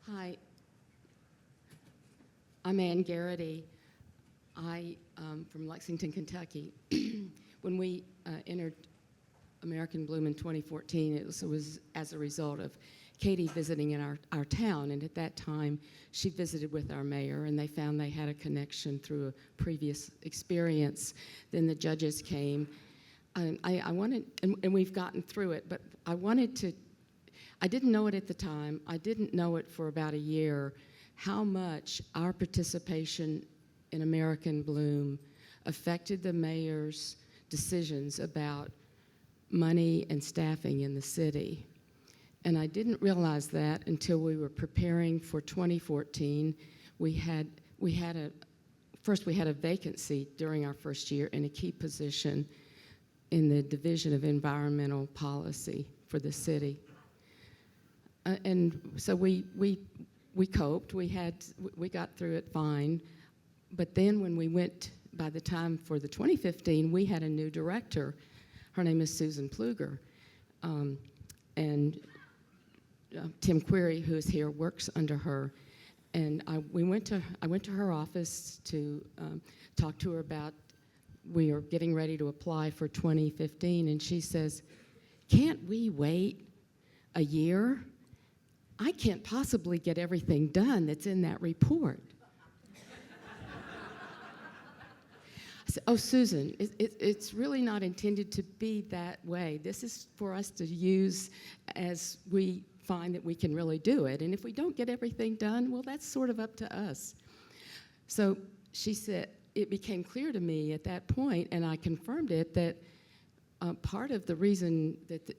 Hi, I'm Ann Garrity. I from Lexington, Kentucky. When we entered American Bloom in 2014, it was as a result of Katie visiting in our town, and at that time she visited with our mayor, and they found they had a connection through a previous experience. Then the judges came, and I wanted, and we've gotten through it, but I didn't know it at the time. I didn't know it for about a year, how much our participation in American Bloom affected the mayor's decisions about money and staffing in the city. And I didn't realize that until we were preparing for 2014. We had a vacancy during our first year in a key position in the Division of Environmental Policy for the city. And so we coped. We got through it fine. But then when we went, by the time for the 2015, we had a new director. Her name is Susan Pluger. And Tim Query, who is here, works under her. And I went to her office to talk to her about, we are getting ready to apply for 2015, and she says, "Can't we wait a year? I can't possibly get everything done that's in that report." I said, "Oh, Susan, it's really not intended to be that way. This is for us to use as we find that we can really do it. And if we don't get everything done, well, that's sort of up to us." So she said, it became clear to me at that point, and I confirmed it, that part of the reason that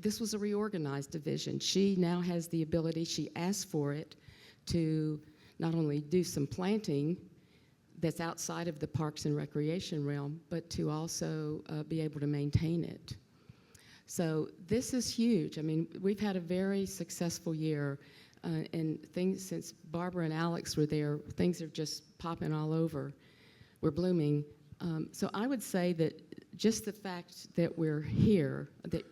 this was a reorganized division. She now has the ability, she asked for it, to not only do some planting that's outside of the Parks and Recreation realm, but to also be able to maintain it. So this is huge. I mean, we've had a very successful year, and things, since Barbara and Alex were there, things are just popping all over. We're blooming. So I would say that just the fact that we're here, that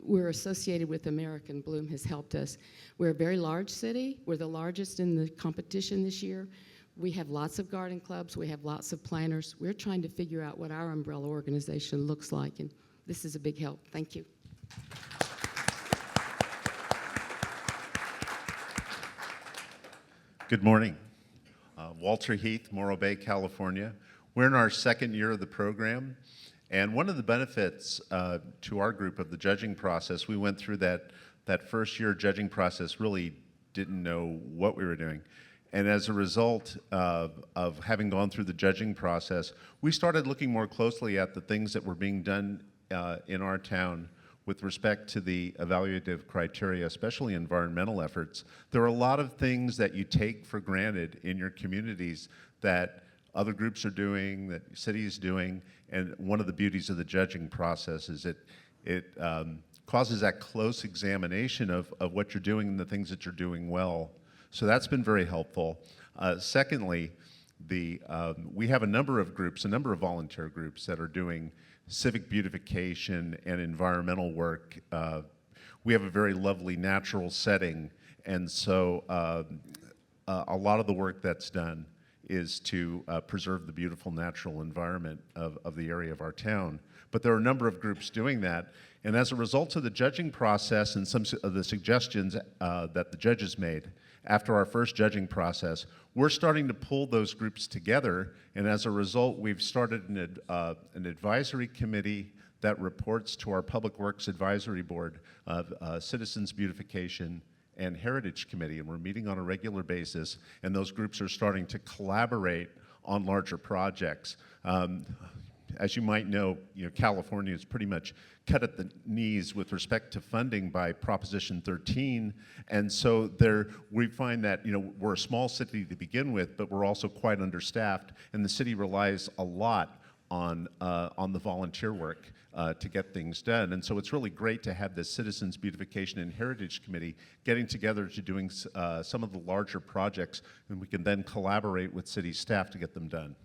we're associated with American Bloom has helped us. We're a very large city. We're the largest in the competition this year. We have lots of garden clubs. We have lots of planners. We're trying to figure out what our umbrella organization looks like, and this is a big help. Thank you. Good morning. Walter Heath, Morro Bay, California. We're in our second year of the program, and one of the benefits to our group of the judging process, we went through that first year judging process, really didn't know what we were doing. And as a result of having gone through the judging process, we started looking more closely at the things that were being done in our town with respect to the evaluative criteria, especially environmental efforts. There are a lot of things that you take for granted in your communities that other groups are doing, that the city is doing. And one of the beauties of the judging process is it causes that close examination of what you're doing and the things that you're doing well. So that's been very helpful. Secondly, we have a number of groups, a number of volunteer groups that are doing civic beautification and environmental work. We have a very lovely natural setting, and so a lot of the work that's done is to preserve the beautiful natural environment of the area of our town. But there are a number of groups doing that, and as a result of the judging process and some of the suggestions that the judges made after our first judging process, we're starting to pull those groups together, and as a result, we've started an advisory committee that reports to our Public Works Advisory Board of Citizens Beautification and Heritage Committee, and we're meeting on a regular basis, and those groups are starting to collaborate on larger projects. As you might know, California is pretty much cut at the knees with respect to funding by Proposition 13, and so we find that we're a small city to begin with, but we're also quite understaffed, and the city relies a lot on the volunteer work to get things done. And so it's really great to have this Citizens Beautification and Heritage Committee getting together to doing some of the larger projects, and we can then collaborate with city staff to get them done.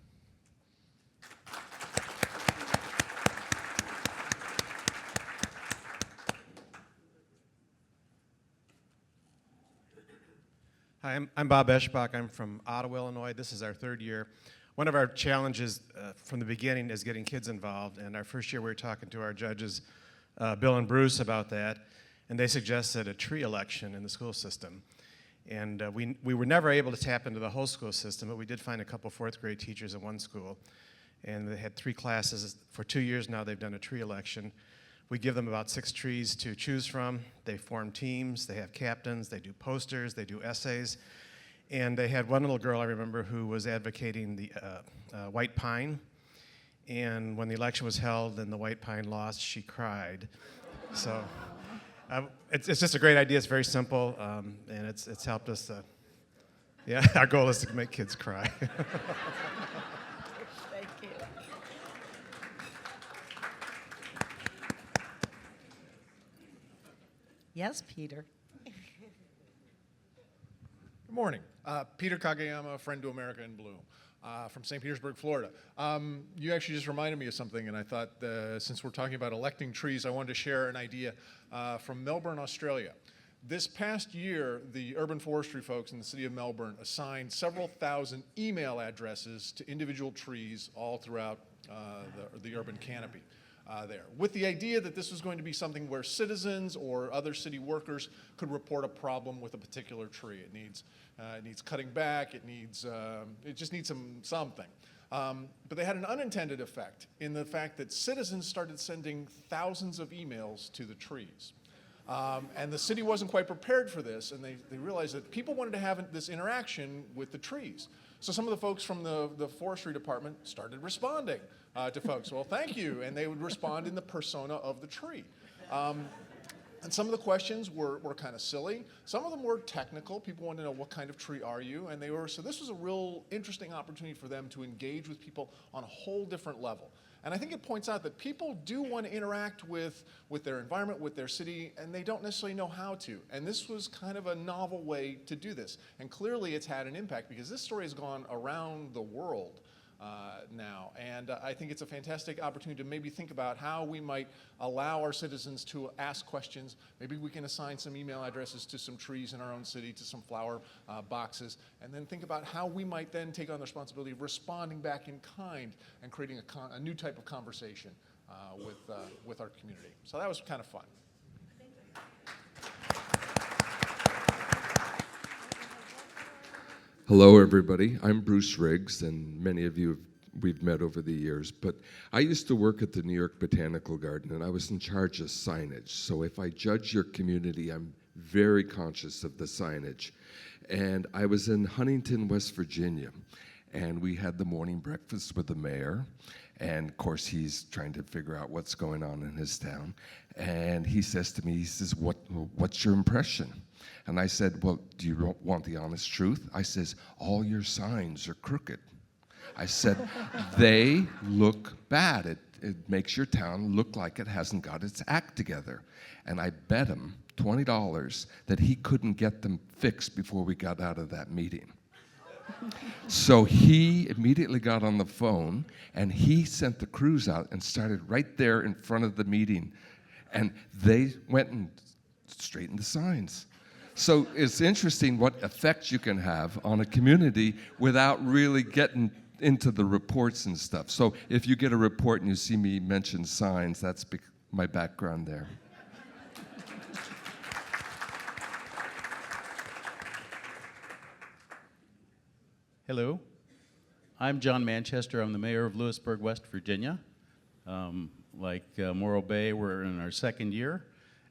Hi, I'm Bob Eschbach. I'm from Ottawa, Illinois. This is our third year. One of our challenges from the beginning is getting kids involved, and our first year we were talking to our judges, Bill and Bruce, about that, and they suggested a tree election in the school system. And we were never able to tap into the whole school system, but we did find a couple fourth grade teachers in one school, and they had 3 classes. For 2 years now, they've done a tree election. We give them about 6 trees to choose from. They form teams, they have captains, they do posters, they do essays. And they had one little girl, I remember, who was advocating the white pine. And when the election was held and the white pine lost, she cried. So it's just a great idea. It's very simple, and it's helped us. Yeah, our goal is to make kids cry. Thank you. Yes, Peter. Good morning. Peter Kageyama, Friend to America in Blue, from St. Petersburg, Florida. You actually just reminded me of something, and I thought since we're talking about electing trees, I wanted to share an idea from Melbourne, Australia. This past year, the urban forestry folks in the city of Melbourne assigned several thousand email addresses to individual trees all throughout the urban canopy. There, with the idea that this was going to be something where citizens or other city workers could report a problem with a particular tree. It needs cutting back. It just needs something. But they had an unintended effect in the fact that citizens started sending thousands of emails to the trees. And the city wasn't quite prepared for this, and they realized that people wanted to have this interaction with the trees. So some of the folks from the forestry department started responding to folks. Well, thank you. And they would respond in the persona of the tree. And some of the questions were kind of silly. Some of them were technical. People wanted to know, what kind of tree are you? And so this was a real interesting opportunity for them to engage with people on a whole different level. And I think it points out that people do want to interact with their environment, with their city, and they don't necessarily know how to. And this was kind of a novel way to do this. And clearly it's had an impact, because this story has gone around the world now. And I think it's a fantastic opportunity to maybe think about how we might allow our citizens to ask questions. Maybe we can assign some email addresses to some trees in our own city, to some flower boxes, and then think about how we might then take on the responsibility of responding back in kind and creating a new type of conversation with our community. So that was kind of fun. Hello, everybody. I'm Bruce Riggs, and many of you we've met over the years, but I used to work at the New York Botanical Garden, and I was in charge of signage. So if I judge your community, I'm very conscious of the signage. And I was in Huntington, West Virginia, and we had the morning breakfast with the mayor, and of course he's trying to figure out what's going on in his town. And he says to me, he says, what's your impression? And I said, well, do you want the honest truth? I says, all your signs are crooked. I said, they look bad. It makes your town look like it hasn't got its act together. And I bet him $20 that he couldn't get them fixed before we got out of that meeting. So he immediately got on the phone and he sent the crews out and started right there in front of the meeting. And they went and straightened the signs. So it's interesting what effect you can have on a community without really getting into the reports and stuff. So if you get a report and you see me mention signs, that's my background there. Hello, I'm John Manchester. I'm the mayor of Lewisburg, West Virginia. Like Morro Bay, we're in our second year,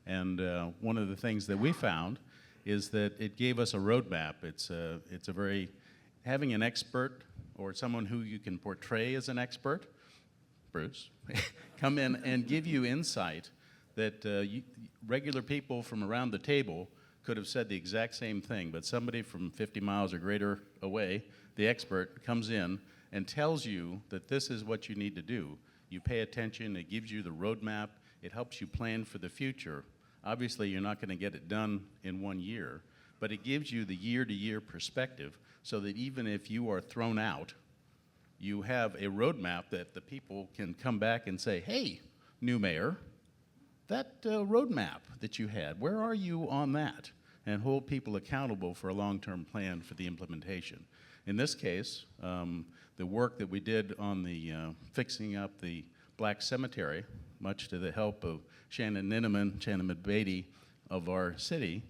and one of the things that we found is that it gave us a roadmap. It's a very, having an expert or someone who you can portray as an expert, Bruce, come in and give you insight that regular people from around the table could have said the exact same thing, but somebody from 50 miles or greater away, the expert, comes in and tells you that this is what you need to do. You pay attention, it gives you the roadmap, it helps you plan for the future. Obviously, you're not going to get it done in 1 year, but it gives you the year-to-year perspective so that even if you are thrown out, you have a roadmap that the people can come back and say, hey, new mayor, that roadmap that you had, where are you on that? And hold people accountable for a long-term plan for the implementation. In this case, the work that we did on the fixing up the Black Cemetery, much to the help of Shannon Beatty of our city,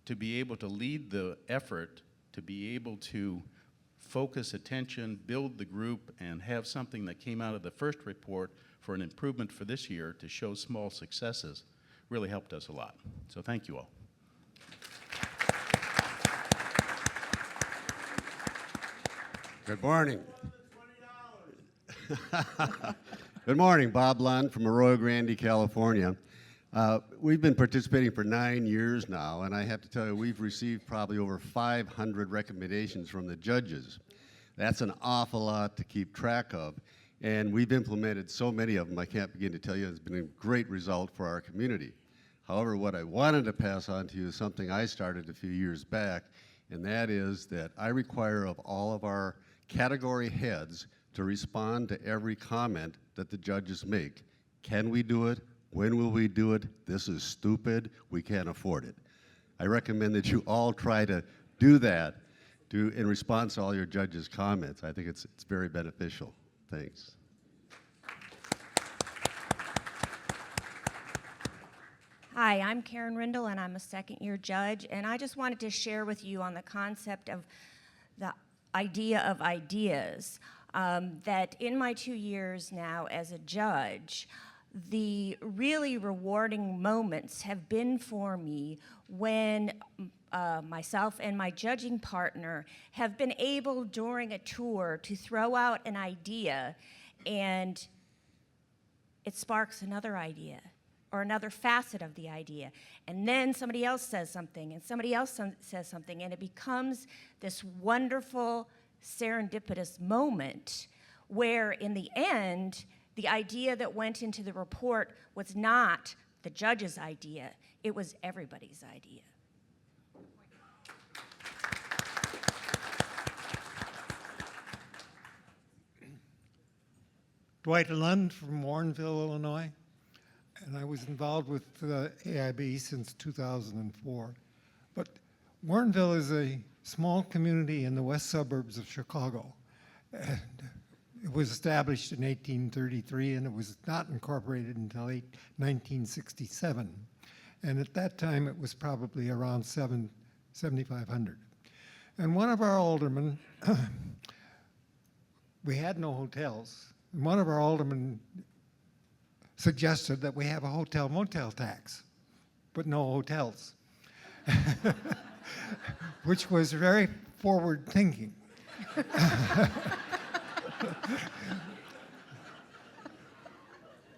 to be able to lead the effort, to be able to focus attention, build the group, and have something that came out of the first report for an improvement for this year to show small successes really helped us a lot. So thank you all. Good morning. Good morning, Bob Lund from Arroyo Grande, California. We've been participating for 9 years now, and I have to tell you, we've received probably over 500 recommendations from the judges. That's an awful lot to keep track of, and we've implemented so many of them, I can't begin to tell you. It's been a great result for our community. However, what I wanted to pass on to you is something I started a few years back, and that is that I require of all of our category heads to respond to every comment that the judges make. Can we do it? When will we do it? This is stupid. We can't afford it. I recommend that you all try to do that in response to all your judges' comments. I think it's very beneficial. Thanks. Hi, I'm Karen Rindle, and I'm a second-year judge, and I just wanted to share with you on the concept of the idea of ideas, that in my 2 years now as a judge, the really rewarding moments have been for me when myself and my judging partner have been able during a tour to throw out an idea and it sparks another idea or another facet of the idea. And then somebody else says something and somebody else says something, and it becomes this wonderful serendipitous moment where in the end, the idea that went into the report was not the judge's idea, it was everybody's idea. Dwight Lund from Warrenville, Illinois, and I was involved with AIB since 2004. But Warrenville is a small community in the west suburbs of Chicago. And it was established in 1833, and it was not incorporated until 1967. And at that time, it was probably around 7,500. And one of our aldermen, we had no hotels, and one of our aldermen suggested that we have a hotel-motel tax, but no hotels, which was very forward thinking.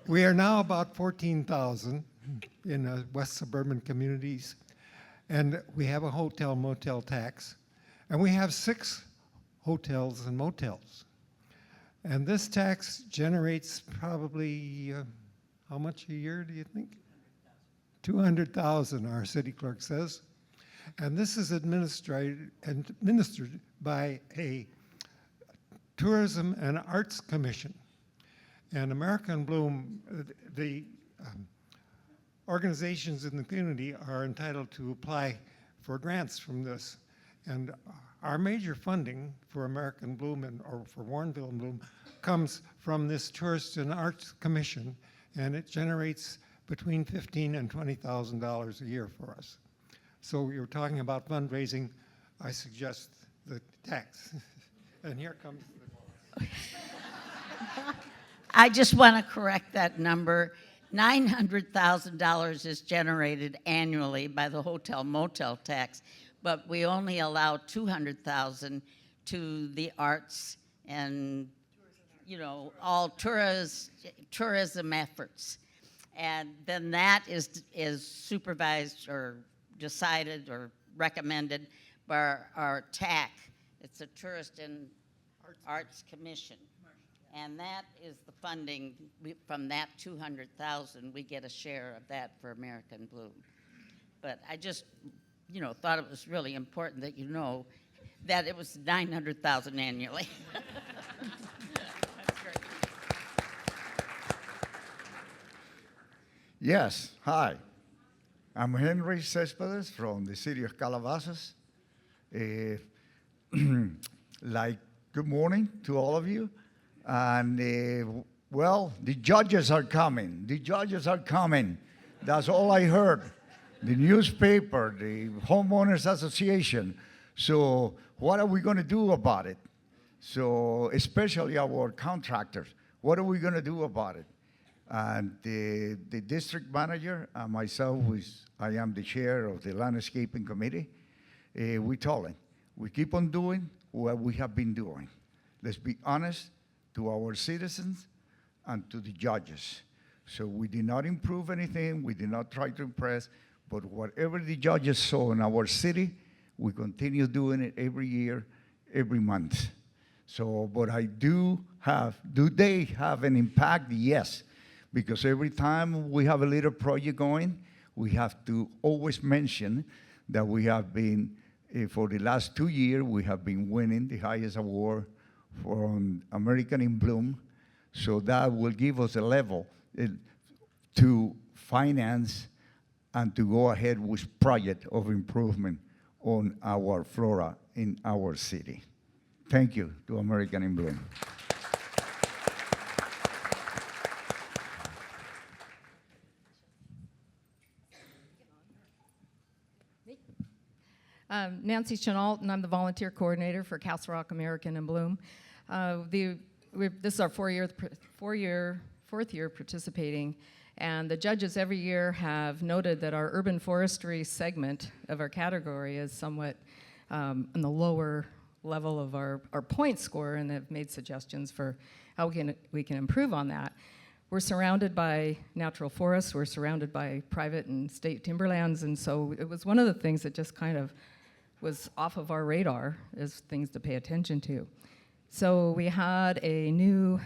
We are now about 14,000 in west suburban communities, and we have a hotel-motel tax, and we have 6 hotels and motels. And this tax generates probably, how much a year, do you think? 200,000, our city clerk says. And this is administered by a Tourism and Arts Commission. And American Bloom, the organizations in the community are entitled to apply for grants from this. And our major funding for American Bloom or for Warrenville and Bloom comes from this Tourist and Arts Commission, and it generates between $15,000 and $20,000 a year for us. So you're talking about fundraising, I suggest the tax. And here comes the I just want to correct that number. $900,000 is generated annually by the hotel motel tax, but we only allow $200,000 to the arts and, you know, all tourism efforts. And then that is supervised or decided or recommended by our TAC. It's a Tourist and Arts Commission. And that is the funding. From that 200,000, we get a share of that for American Bloom. But I just, you know, thought it was really important that you know that it was 900,000 annually. That's great. Yes, hi. I'm Henry Cespedes from the city of Calabasas. Good morning to all of you. And well, the judges are coming. The judges are coming. That's all I heard. The newspaper, the homeowners association. So what are we going to do about it? So especially our contractors, what are we going to do about it? And the district manager and myself, I am the chair of the landscaping committee, we told him, we keep on doing what we have been doing. Let's be honest to our citizens and to the judges. So we did not improve anything, we did not try to impress, but whatever the judges saw in our city, we continue doing it every year, every month. So, but do they have an impact? Yes, because every time we have a little project going, we have to always mention that we have been, for the last 2 years, we have been winning the highest award from American in Bloom. So that will give us a level to finance and to go ahead with project of improvement on our flora in our city. Thank you to American in Bloom. Nancy Chenault, and I'm the volunteer coordinator for Castle Rock American in Bloom. This is our fourth year participating, and the judges every year have noted that our urban forestry segment of our category is somewhat in the lower level of our point score, and have made suggestions for how we can improve on that. We're surrounded by natural forests, we're surrounded by private and state timberlands, and so it was one of the things that just kind of was off of our radar as things to pay attention to. So we had a new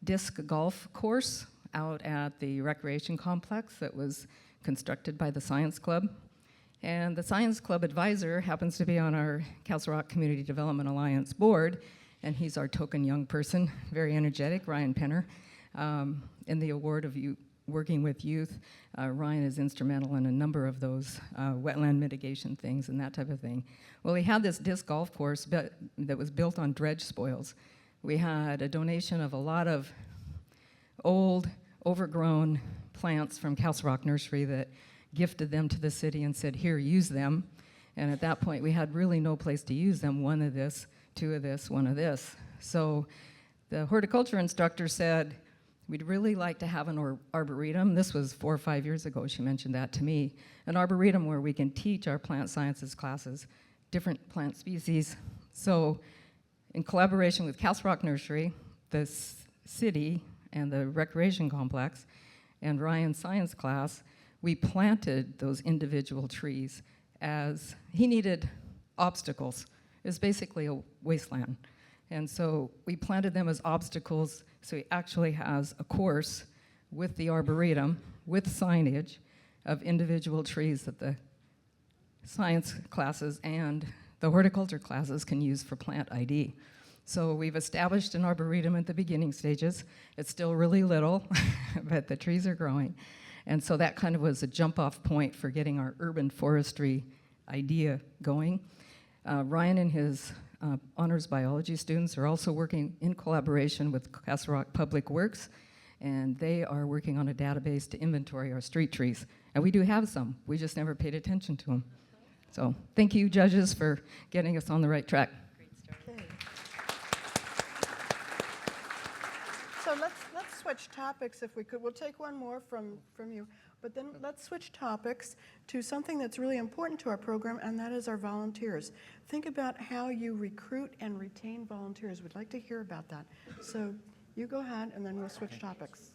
disc golf course out at the recreation complex that was constructed by the Science Club. And the Science Club advisor happens to be on our Castle Rock Community Development Alliance board, and he's our token young person, very energetic, Ryan Penner. In the award of working with youth, Ryan is instrumental in a number of those wetland mitigation things and that type of thing. Well, we had this disc golf course that was built on dredge spoils. We had a donation of a lot of old, overgrown plants from Castle Rock Nursery that gifted them to the city and said, here, use them. And at that point, we had really no place to use them, one of this, two of this, one of this. So the horticulture instructor said, we'd really like to have an arboretum. This was 4 or 5 years ago, she mentioned that to me. An arboretum where we can teach our plant sciences classes, different plant species. So in collaboration with Castle Rock Nursery, the city and the recreation complex, and Ryan's science class, we planted those individual trees as he needed obstacles. It's basically a wasteland. And so we planted them as obstacles, so he actually has a course with the arboretum, with signage of individual trees that the science classes and the horticulture classes can use for plant ID. So we've established an arboretum at the beginning stages. It's still really little, but the trees are growing. And so that kind of was a jump-off point for getting our urban forestry idea going. Ryan and his honors biology students are also working in collaboration with Castle Rock Public Works, and they are working on a database to inventory our street trees. And we do have some, we just never paid attention to them. So thank you, judges, for getting us on the right track. Okay. So let's switch topics if we could. We'll take one more from you, but then let's switch topics to something that's really important to our program, and that is our volunteers. Think about how you recruit and retain volunteers. We'd like to hear about that. So you go ahead, and then we'll switch topics.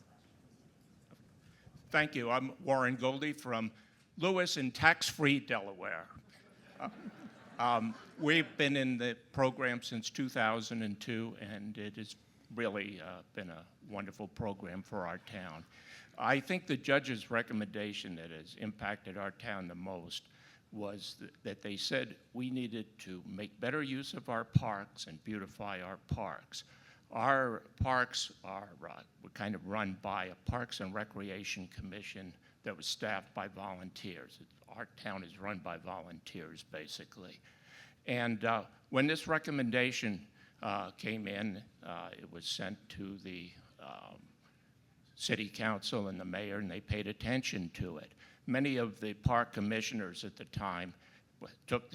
Thank you. I'm Warren Goldie from Lewis in tax-free Delaware. We've been in the program since 2002, and it has really been a wonderful program for our town. I think the judge's recommendation that has impacted our town the most was that they said we needed to make better use of our parks and beautify our parks. Our parks were kind of run by a Parks and Recreation Commission that was staffed by volunteers. Our town is run by volunteers, basically. And when this recommendation came in, it was sent to the city council and the mayor, and they paid attention to it. Many of the park commissioners at the time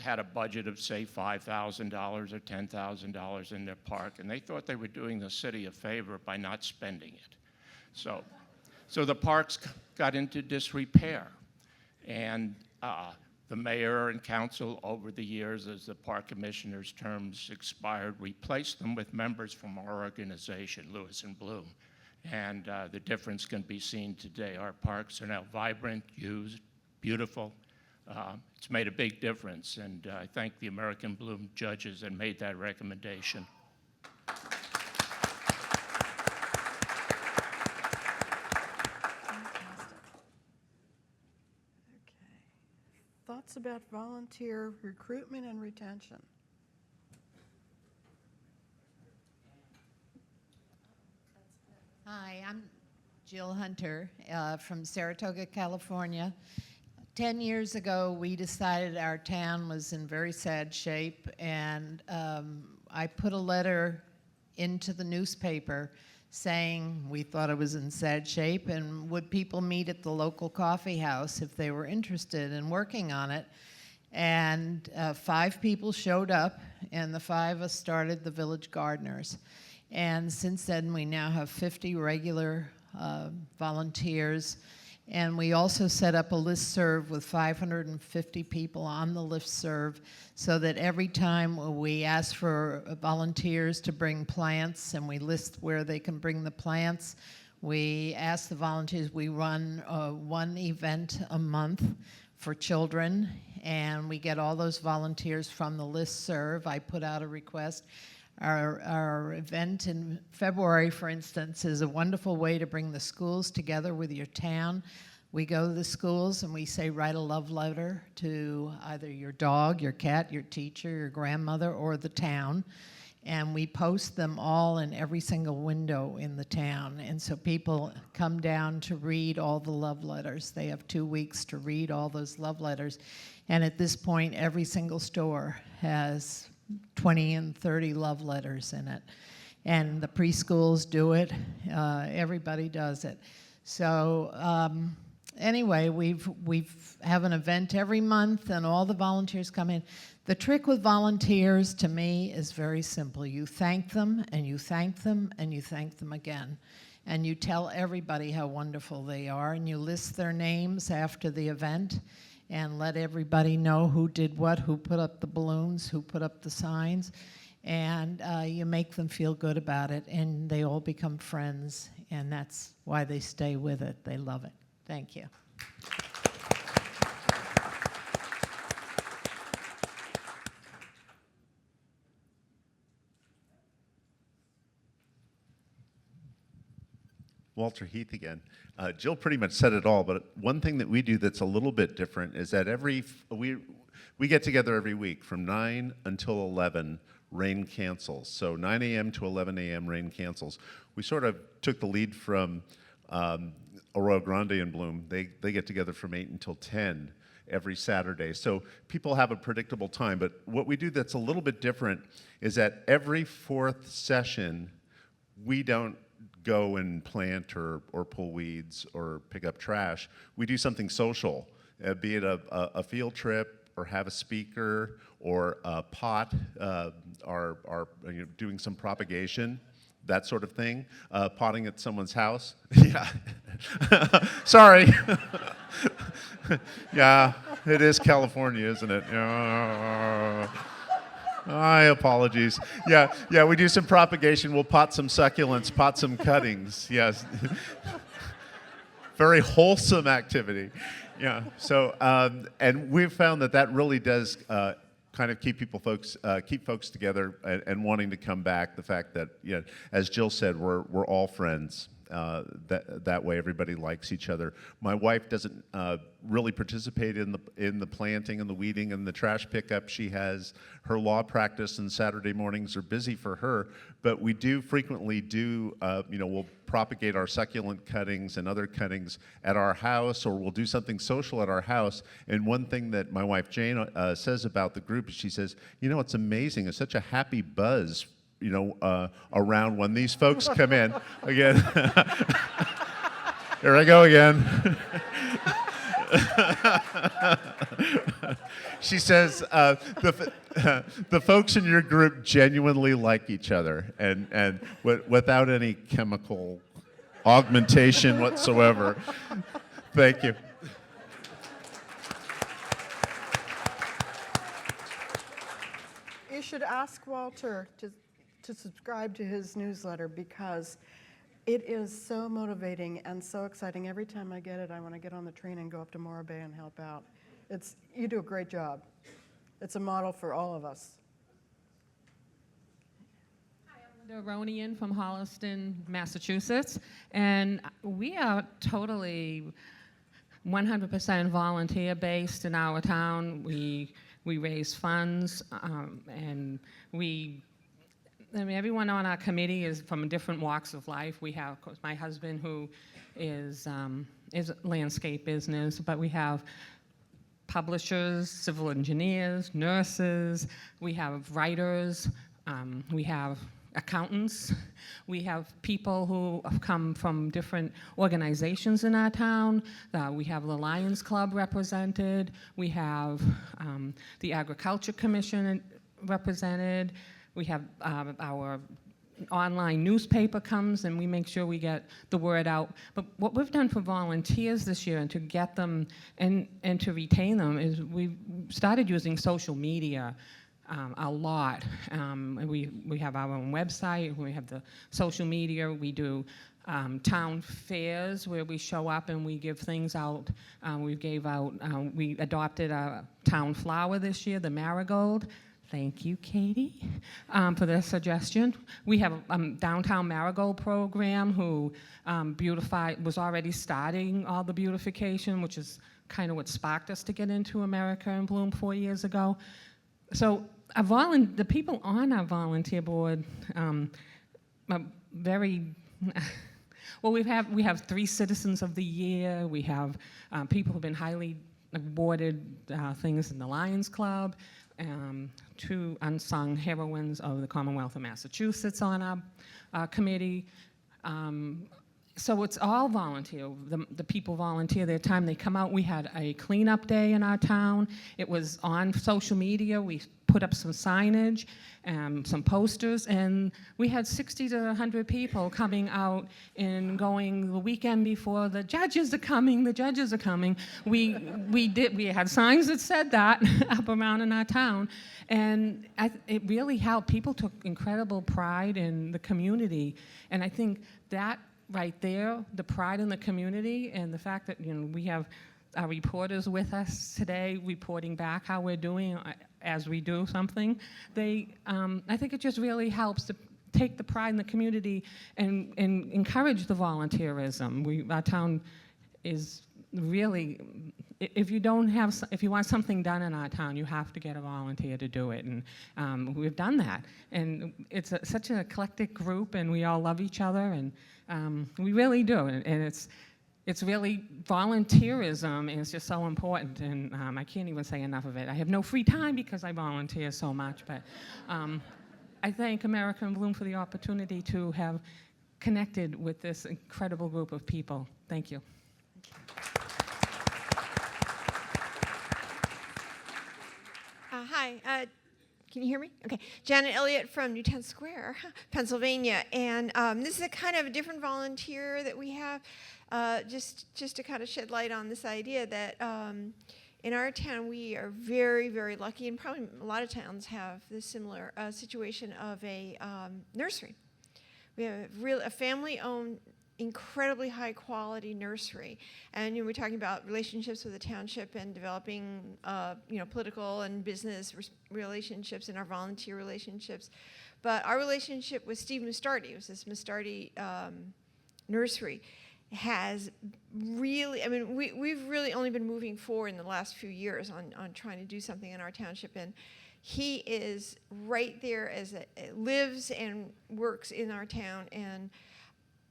had a budget of, say, $5,000 or $10,000 in their park, and they thought they were doing the city a favor by not spending it. So the parks got into disrepair, and the mayor and council over the years, as the park commissioners' terms expired, replaced them with members from our organization, Lewis and Bloom. And the difference can be seen today. Our parks are now vibrant, used, beautiful. It's made a big difference, and I thank the American Bloom judges that made that recommendation. Thoughts about volunteer recruitment and retention? Hi, I'm Jill Hunter from Saratoga, California. 10 years ago, we decided our town was in very sad shape, and I put a letter into the newspaper saying we thought it was in sad shape, and would people meet at the local coffee house if they were interested in working on it. And 5 people showed up, and the 5 of us started the Village Gardeners. And since then, we now have 50 regular volunteers. And we also set up a listserv with 550 people on the listserv, so that every time we ask for volunteers to bring plants, and we list where they can bring the plants, we ask the volunteers, we run one event a month for children, and we get all those volunteers from the listserv. I put out a request. Our event in February, for instance, is a wonderful way to bring the schools together with your town. We go to the schools and we say, write a love letter to either your dog, your cat, your teacher, your grandmother, or the town. And we post them all in every single window in the town. And so people come down to read all the love letters. They have 2 weeks to read all those love letters. And at this point, every single store has 20 and 30 love letters in it. And the preschools do it. Everybody does it. So anyway, we have an event every month, and all the volunteers come in. The trick with volunteers, to me, is very simple. You thank them, and you thank them, and you thank them again. And you tell everybody how wonderful they are, and you list their names after the event, and let everybody know who did what, who put up the balloons, who put up the signs, and you make them feel good about it, and they all become friends, and that's why they stay with it. They love it. Thank you. Walter Heath again. Jill pretty much said it all, but one thing that we do that's a little bit different is that we get together every week from 9 until 11, rain cancels. So 9 a.m. to 11 a.m. rain cancels. We sort of took the lead from Arroyo Grande and Bloom. They get together from 8 until 10 every Saturday. So people have a predictable time. But what we do that's a little bit different is that every fourth session, we don't go and plant or pull weeds or pick up trash. We do something social, be it a field trip or have a speaker or a pot, doing some propagation, that sort of thing, potting at someone's house. Yeah. Sorry. Yeah, it is California, isn't it? My apologies. Yeah, we do some propagation. We'll pot some succulents, pot some cuttings. Yes. Very wholesome activity. Yeah. So, and we've found that really does kind of keep folks together and wanting to come back. The fact that, as Jill said, we're all friends. That way, everybody likes each other. My wife doesn't really participate in the planting and the weeding and the trash pickup. She has her law practice, and Saturday mornings are busy for her. But we do frequently we'll propagate our succulent cuttings and other cuttings at our house, or we'll do something social at our house. And one thing that my wife Jane says about the group is she says, it's amazing. It's such a happy buzz around when these folks come in. Again, here I go again. She says, the folks in your group genuinely like each other, and without any chemical augmentation whatsoever. Thank you. You should ask Walter to subscribe to his newsletter, because it is so motivating and so exciting. Every time I get it, I want to get on the train and go up to Morro Bay and help out. You do a great job. It's a model for all of us. Linda Aronian from Holliston, Massachusetts, and we are totally 100% volunteer-based in our town. We raise funds, and everyone on our committee is from different walks of life. We have, of course, my husband, who is landscape business, but we have publishers, civil engineers, nurses, we have writers, we have accountants, we have people who have come from different organizations in our town. We have the Lions Club represented, we have the Agriculture Commission represented, we have our online newspaper comes, and we make sure we get the word out. But what we've done for volunteers this year, and to get them and to retain them, is we've started using social media a lot. We have our own website, we have the social media, we do town fairs where we show up and we give things out. We adopted a town flower this year, the marigold. Thank you, Katie, for the suggestion. We have a downtown marigold program who was already starting all the beautification, which is kind of what sparked us to get into America in Bloom 4 years ago. So the people on our volunteer board are very, well, we have 3 Citizens of the Year. We have people who've been highly awarded things in the Lions Club. 2 unsung heroines of the Commonwealth of Massachusetts on our committee. So it's all volunteer. The people volunteer their time. They come out. We had a cleanup day in our town. It was on social media. We put up some signage, some posters, and we had 60 to 100 people coming out and going the weekend before, the judges are coming, the judges are coming. We had signs that said that up around in our town, and it really helped. People took incredible pride in the community, and I think that right there, the pride in the community, and the fact that we have our reporters with us today reporting back how we're doing as we do something. I think it just really helps take the pride in the community and encourage the volunteerism. Our town is really, if you want something done in our town, you have to get a volunteer to do it, and we've done that. And it's such an eclectic group, and we all love each other, and we really do. And it's really, volunteerism is just so important, and I can't even say enough of it. I have no free time because I volunteer so much, but I thank American Bloom for the opportunity to have connected with this incredible group of people. Thank you. Hi, can you hear me? Okay, Janet Elliott from Newtown Square, Pennsylvania, and this is a kind of a different volunteer that we have, just to kind of shed light on this idea that in our town we are very, very lucky, and probably a lot of towns have this similar situation of a nursery. We have a family-owned, incredibly high quality nursery, and we're talking about relationships with the township and developing political and business relationships and our volunteer relationships. But our relationship with Steve Mustardi, it was this Mustardi nursery, has really, we've really only been moving forward in the last few years on trying to do something in our township, and he is right there lives and works in our town, and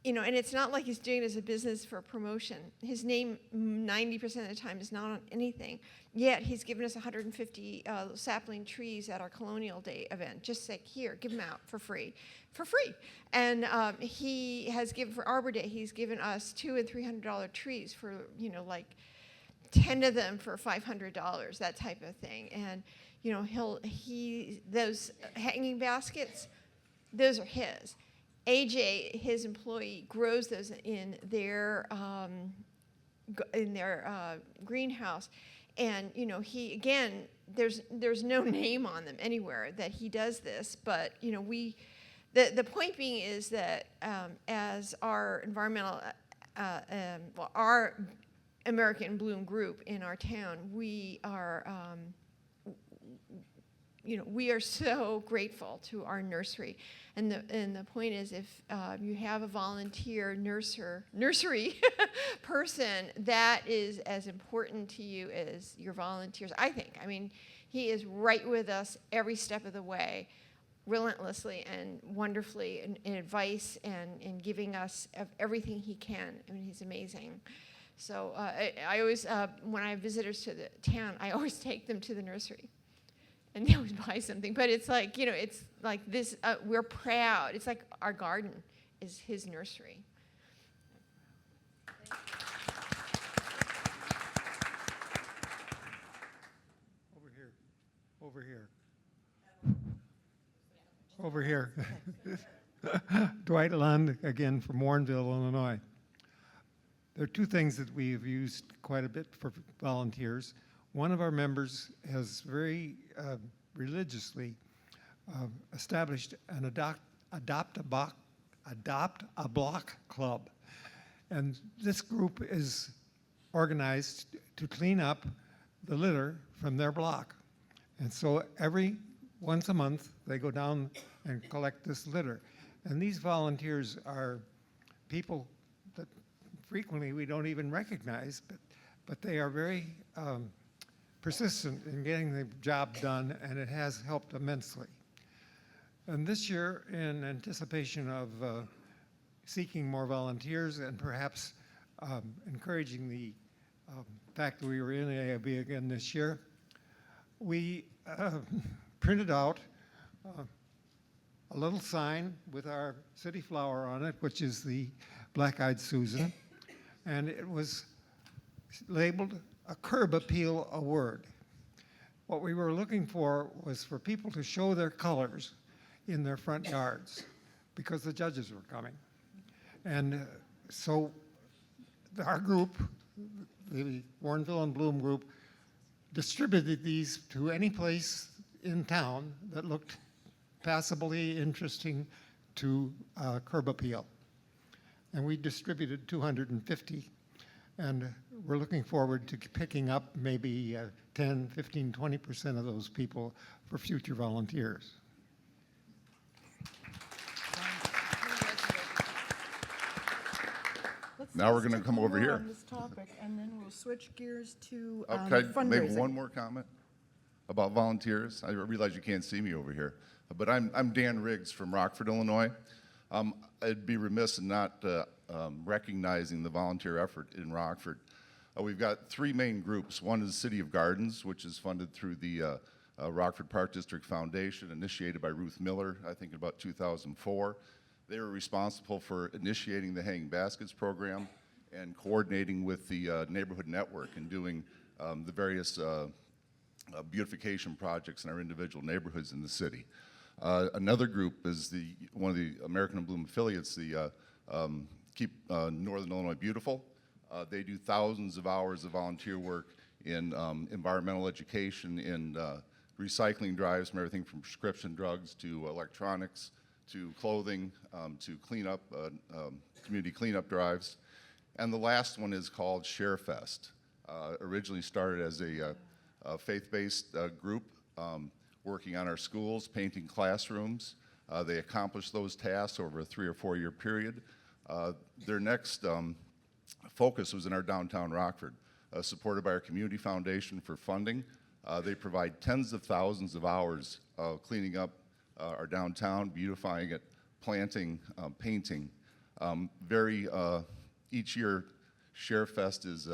and it's not like he's doing it as a business for promotion. His name 90% of the time is not on anything. Yet he's given us 150 sapling trees at our Colonial Day event. Just like, here, give them out for free. And he has given, for Arbor Day, he's given us $200 and $300 trees for, like 10 of them for $500, that type of thing. And, those hanging baskets, those are his. AJ, his employee, grows those in their greenhouse, and he, again, there's no name on them anywhere that he does this, but the point being is that as our environmental our American Bloom group in our town, we are we are so grateful to our nursery. And the point is, if you have a volunteer nursery person, that is as important to you as your volunteers, I think. He is right with us every step of the way, relentlessly and wonderfully in advice and giving us everything he can. He's amazing. So I always, when I have visitors to the town, I always take them to the nursery. And they always buy something, but it's like, it's like this, we're proud. It's like our garden is his nursery. Over here. Dwight Lund, again from Warrenville, Illinois. There are two things that we have used quite a bit for volunteers. One of our members has very religiously established an adopt a block club, and this group is organized to clean up the litter from their block. And so once a month they go down and collect this litter. And these volunteers are people that frequently we don't even recognize, but they are very persistent in getting the job done, and it has helped immensely. And this year, in anticipation of seeking more volunteers and perhaps encouraging the fact that we were in AIB again this year, we printed out a little sign with our city flower on it, which is the Black-Eyed Susan, and it was labeled a curb appeal award. What we were looking for was for people to show their colors in their front yards because the judges were coming. And so our group, the Warrenville and Bloom group, distributed these to any place in town that looked passably interesting to curb appeal. And we distributed 250. And we're looking forward to picking up maybe 10, 15, 20% of those people for future volunteers. Now we're going to come over here. On this topic, and then we'll switch gears to Okay, fundraising. maybe one more comment about volunteers. I realize you can't see me over here, but I'm Dan Riggs from Rockford, Illinois. I'd be remiss in not recognizing the volunteer effort in Rockford. We've got three main groups. One is City of Gardens, which is funded through the Rockford Park District Foundation, initiated by Ruth Miller, I think about 2004. They were responsible for initiating the Hanging Baskets program and coordinating with the neighborhood network and doing the various beautification projects in our individual neighborhoods in the city. Another group is one of the American in Bloom affiliates, the Keep Northern Illinois Beautiful. They do thousands of hours of volunteer work in environmental education, in recycling drives, from everything from prescription drugs to electronics to clothing, to cleanup, community cleanup drives. And the last one is called ShareFest. Originally started as a faith-based group working on our schools, painting classrooms. They accomplished those tasks over a 3 or 4 year period. Their next focus was in our downtown Rockford, supported by our Community Foundation for funding. They provide tens of thousands of hours of cleaning up our downtown, beautifying it, planting, painting. Each year, ShareFest is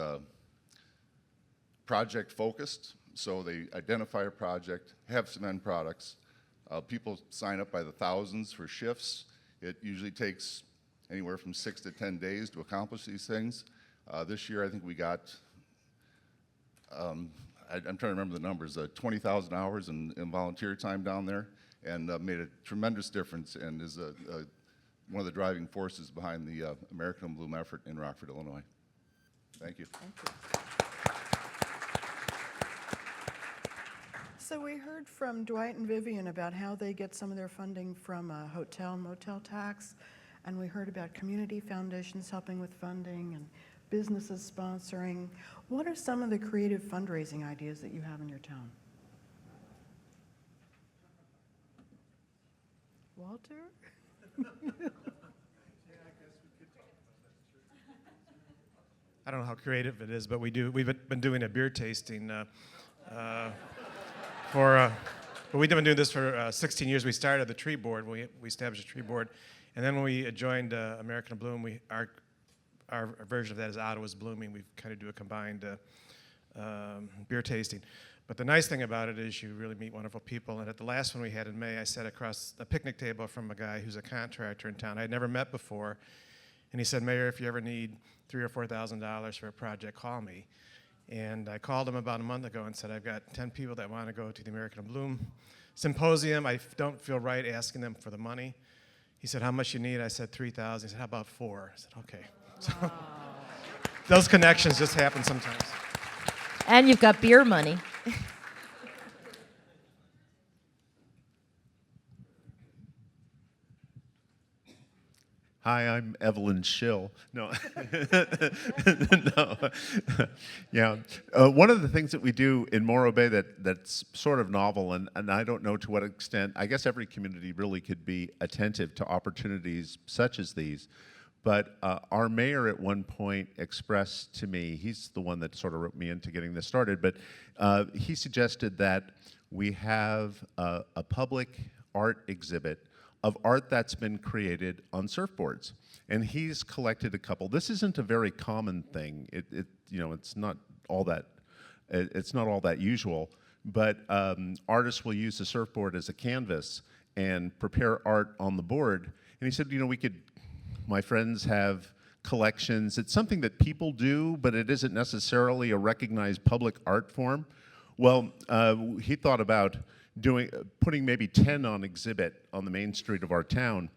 project focused, so they identify a project, have some end products. People sign up by the thousands for shifts. It usually takes anywhere from 6 to 10 days to accomplish these things. This year, I think we got, I'm trying to remember the numbers, 20,000 hours in volunteer time down there, and made a tremendous difference, and is one of the driving forces behind the American in Bloom effort in Rockford, Illinois. Thank you. Thank you. So we heard from Dwight and Vivian about how they get some of their funding from a hotel and motel tax, and we heard about community foundations helping with funding and businesses sponsoring. What are some of the creative fundraising ideas that you have in your town? Walter? I don't know how creative it is, but we've been doing a beer tasting but we've been doing this for 16 years. We started the tree board. We established a tree board, and then when we joined American in Bloom, our version of that is Ottawa's Blooming. We kind of do a combined beer tasting. But the nice thing about it is you really meet wonderful people. And at the last one we had in May, I sat across a picnic table from a guy who's a contractor in town I had never met before. And he said, "Mayor, if you ever need $3,000 or $4,000 for a project, call me." And I called him about a month ago and said, "I've got 10 people that want to go to the American in Bloom Symposium. I don't feel right asking them for the money." He said, "How much you need?" I said, $3,000. He said, "How about 4?" I said, "Okay." So those connections just happen sometimes. And you've got beer money. Hi, I'm Evelyn Schill. No, no. Yeah, one of the things that we do in Morro Bay that's sort of novel, and I don't know to what extent, I guess every community really could be attentive to opportunities such as these, but our mayor at one point expressed to me, he's the one that sort of roped me into getting this started, but he suggested that we have a public art exhibit of art that's been created on surfboards, and he's collected a couple. This isn't a very common thing. It's not all that usual. But artists will use the surfboard as a canvas and prepare art on the board. And he said, my friends have collections. It's something that people do, but it isn't necessarily a recognized public art form. Well, he thought about putting maybe 10 on exhibit on the main street of our town.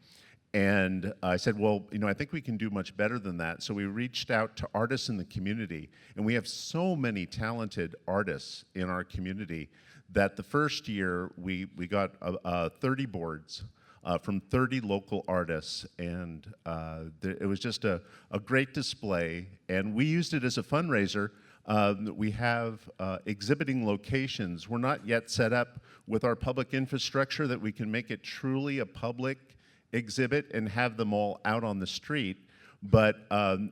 And I said, well, I think we can do much better than that. So we reached out to artists in the community, and we have so many talented artists in our community that the first year we got 30 boards from 30 local artists, and it was just a great display, and we used it as a fundraiser. We have exhibiting locations. We're not yet set up with our public infrastructure that we can make it truly a public exhibit and have them all out on the street. But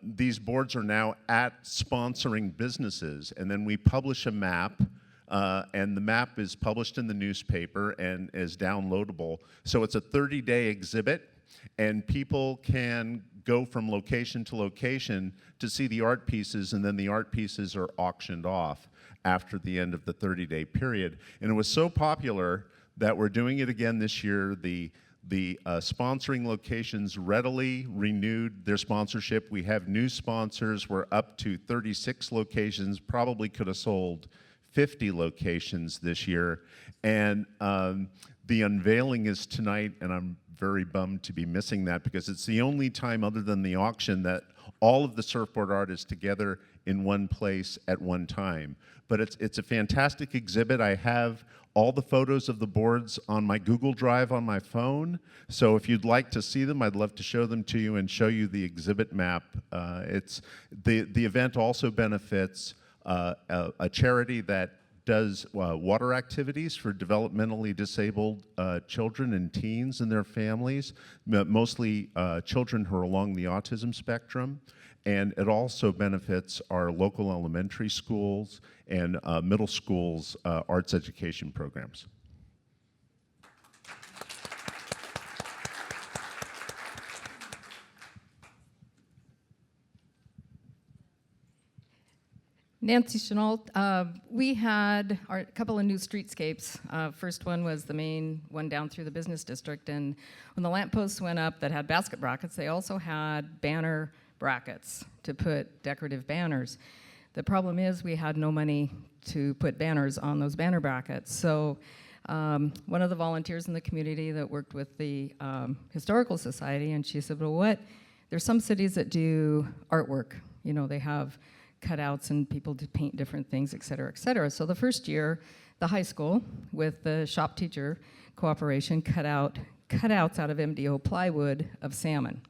these boards are now at sponsoring businesses, and then we publish a map, and the map is published in the newspaper and is downloadable. So it's a 30-day exhibit, and people can go from location to location to see the art pieces, and then the art pieces are auctioned off after the end of the 30-day period. And it was so popular that we're doing it again this year. The sponsoring locations readily renewed their sponsorship. We have new sponsors. We're up to 36 locations, probably could have sold 50 locations this year. And the unveiling is tonight, and I'm very bummed to be missing that because it's the only time other than the auction that all of the surfboard art is together in one place at one time. But it's a fantastic exhibit. I have all the photos of the boards on my Google Drive on my phone. So if you'd like to see them, I'd love to show them to you and show you the exhibit map. The event also benefits a charity that does water activities for developmentally disabled children and teens and their families, mostly children who are along the autism spectrum. And it also benefits our local elementary schools and middle schools' arts education programs. Nancy Chenault, we had a couple of new streetscapes. First one was the main one down through the business district, and when the lampposts went up that had basket brackets, they also had banner brackets to put decorative banners. The problem is we had no money to put banners on those banner brackets. So one of the volunteers in the community that worked with the Historical Society, and she said, well, there's some cities that do artwork. You know, they have cutouts and people to paint different things, et cetera, et cetera. So the first year, the high school, with the shop teacher cooperation, cutouts out of MDO plywood of salmon.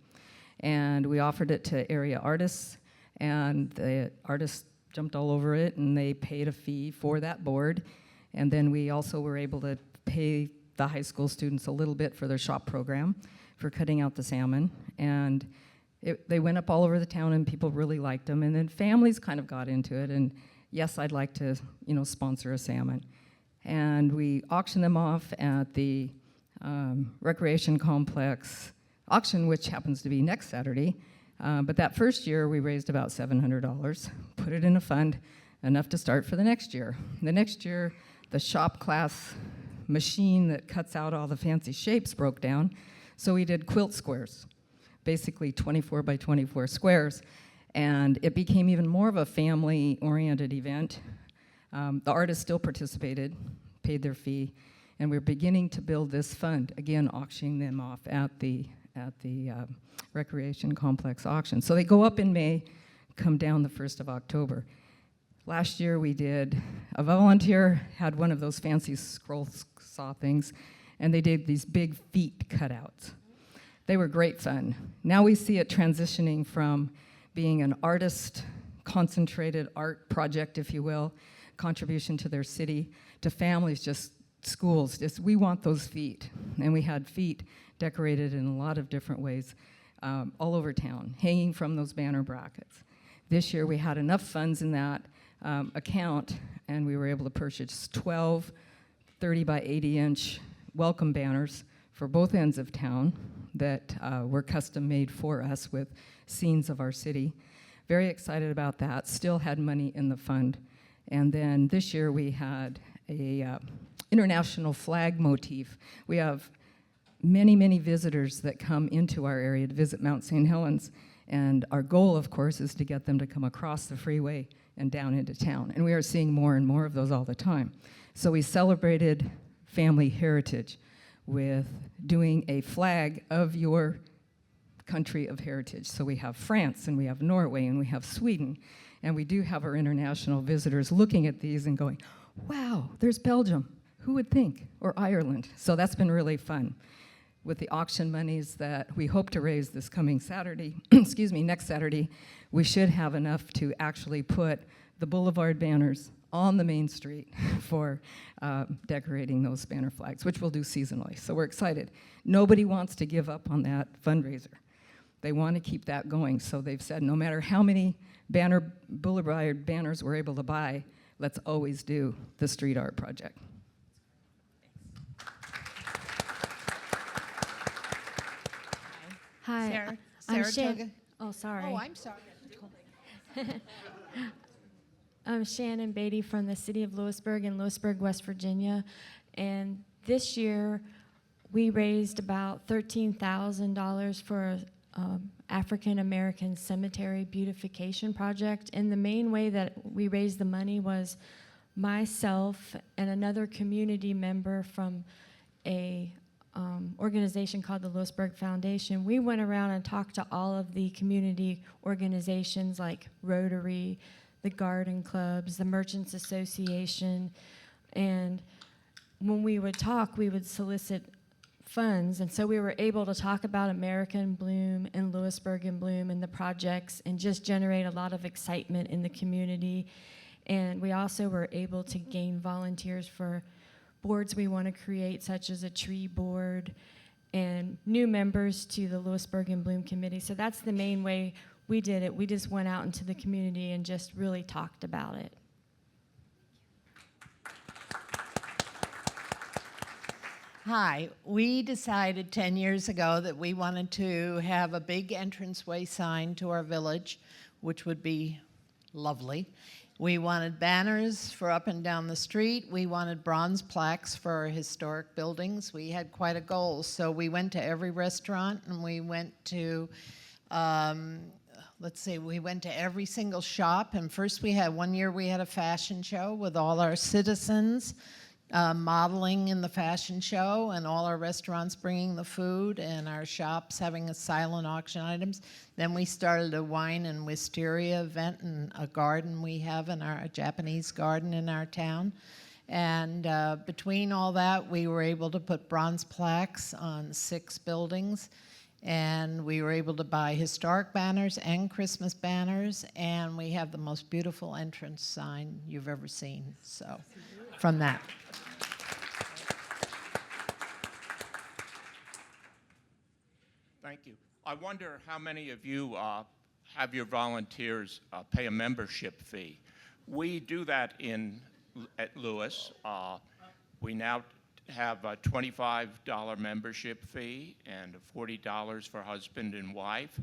And we offered it to area artists, and the artists jumped all over it, and they paid a fee for that board. And then we also were able to pay the high school students a little bit for their shop program for cutting out the salmon. And they went up all over the town, and people really liked them. And then families kind of got into it, and yes, I'd like to, sponsor a salmon. And we auctioned them off at the recreation complex auction, which happens to be next Saturday. But that first year, we raised about $700, put it in a fund, enough to start for the next year. The next year, the shop class machine that cuts out all the fancy shapes broke down, so we did quilt squares, basically 24 by 24 squares, and it became even more of a family-oriented event. The artists still participated, paid their fee, and we're beginning to build this fund, again, auctioning them off at the recreation complex auction. So they go up in May, come down the 1st of October. Last year we did, a volunteer had one of those fancy scroll saw things, and they did these big feet cutouts. They were great fun. Now we see it transitioning from being an artist-concentrated art project, if you will, contribution to their city, to families, just schools, just we want those feet. And we had feet decorated in a lot of different ways all over town, hanging from those banner brackets. This year we had enough funds in that account, and we were able to purchase 12 30 by 80 inch welcome banners for both ends of town that were custom made for us with scenes of our city. Very excited about that, still had money in the fund. And then this year we had a international flag motif. We have many, many visitors that come into our area to visit Mount St. Helens. And our goal, of course, is to get them to come across the freeway and down into town. And we are seeing more and more of those all the time. So we celebrated family heritage with doing a flag of your country of heritage. So we have France, and we have Norway, and we have Sweden. And we do have our international visitors looking at these and going, wow, there's Belgium. Who would think? Or Ireland. So that's been really fun. With the auction monies that we hope to raise this coming Saturday, next Saturday, we should have enough to actually put the boulevard banners on the main street for decorating those banner flags, which we'll do seasonally. So we're excited. Nobody wants to give up on that fundraiser. they want to keep that going. So they've said no matter how many boulevard banners we're able to buy, let's always do the street art project. Hi, Saratoga. Oh, sorry. Oh, I'm sorry. I'm Shannon Beatty from the city of Lewisburg in Lewisburg, West Virginia. And this year, we raised about $13,000 for an African American cemetery beautification project. And the main way that we raised the money was myself and another community member from a organization called the Lewisburg Foundation. We went around and talked to all of the community organizations like Rotary, the garden clubs, the Merchants Association, and when we would talk, we would solicit funds, and so we were able to talk about America in Bloom and Lewisburg in Bloom and the projects and just generate a lot of excitement in the community. And we also were able to gain volunteers for boards we want to create, such as a tree board, and new members to the Lewisburg and Bloom Committee. So that's the main way we did it. We just went out into the community and just really talked about it. Hi, we decided 10 years ago that we wanted to have a big entranceway sign to our village, which would be lovely. We wanted banners for up and down the street. We wanted bronze plaques for our historic buildings. We had quite a goal. So we went to every restaurant and we went to, we went to every single shop. And first one year we had a fashion show with all our citizens modeling in the fashion show, and all our restaurants bringing the food, and our shops having a silent auction items. Then we started a wine and wisteria event in a garden we have a Japanese garden in our town. And between all that, we were able to put bronze plaques on 6 buildings, and we were able to buy historic banners and Christmas banners, and we have the most beautiful entrance sign you've ever seen. So, from that. Thank you. I wonder how many of you have your volunteers pay a membership fee. We do that at Lewis. We now have a $25 membership fee and $40 for husband and wife.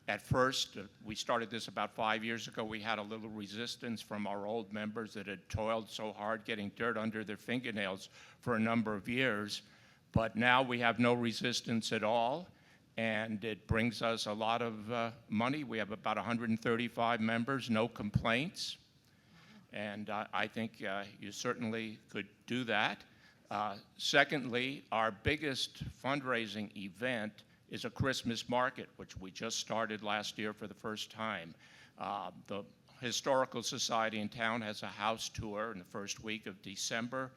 At first, we started this about 5 years ago. We had a little resistance from our old members that had toiled so hard getting dirt under their fingernails for a number of years. But now we have no resistance at all, and it brings us a lot of money. We have about 135 members, no complaints. And I think you certainly could do that. Secondly, our biggest fundraising event is a Christmas market, which we just started last year for the first time. The Historical Society in town has a house tour in the first week of December,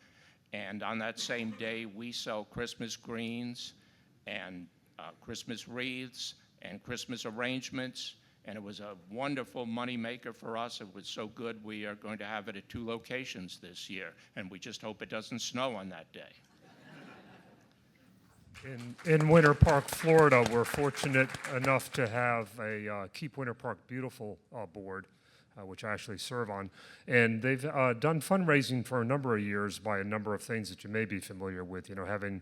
and on that same day we sell Christmas greens and Christmas wreaths and Christmas arrangements, and it was a wonderful money maker for us. It was so good we are going to have it at 2 locations this year, and we just hope it doesn't snow on that day. In Winter Park, Florida, we're fortunate enough to have a Keep Winter Park Beautiful board, which I actually serve on. And they've done fundraising for a number of years by a number of things that you may be familiar with, having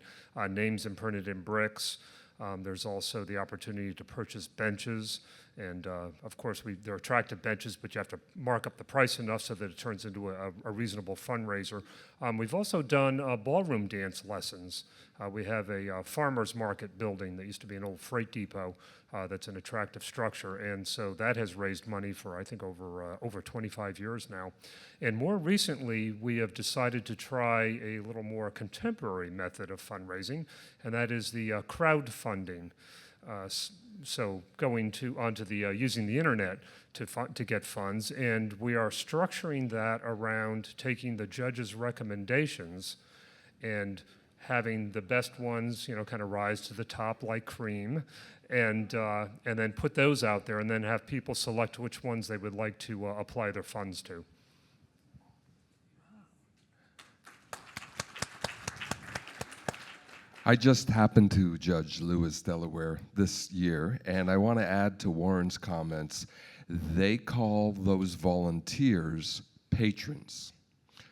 names imprinted in bricks. There's also the opportunity to purchase benches. And of course, they're attractive benches, but you have to mark up the price enough so that it turns into a reasonable fundraiser. We've also done ballroom dance lessons. We have a farmer's market building that used to be an old freight depot that's an attractive structure. And so that has raised money for, I think, over 25 years now. And more recently, we have decided to try a little more contemporary method of fundraising, and that is the crowdfunding. So going onto the using the internet to get funds, and we are structuring that around taking the judges' recommendations and having the best ones, kind of rise to the top like cream, and then put those out there, and then have people select which ones they would like to apply their funds to. I just happened to judge Lewis, Delaware this year, and I want to add to Warren's comments. They call those volunteers patrons.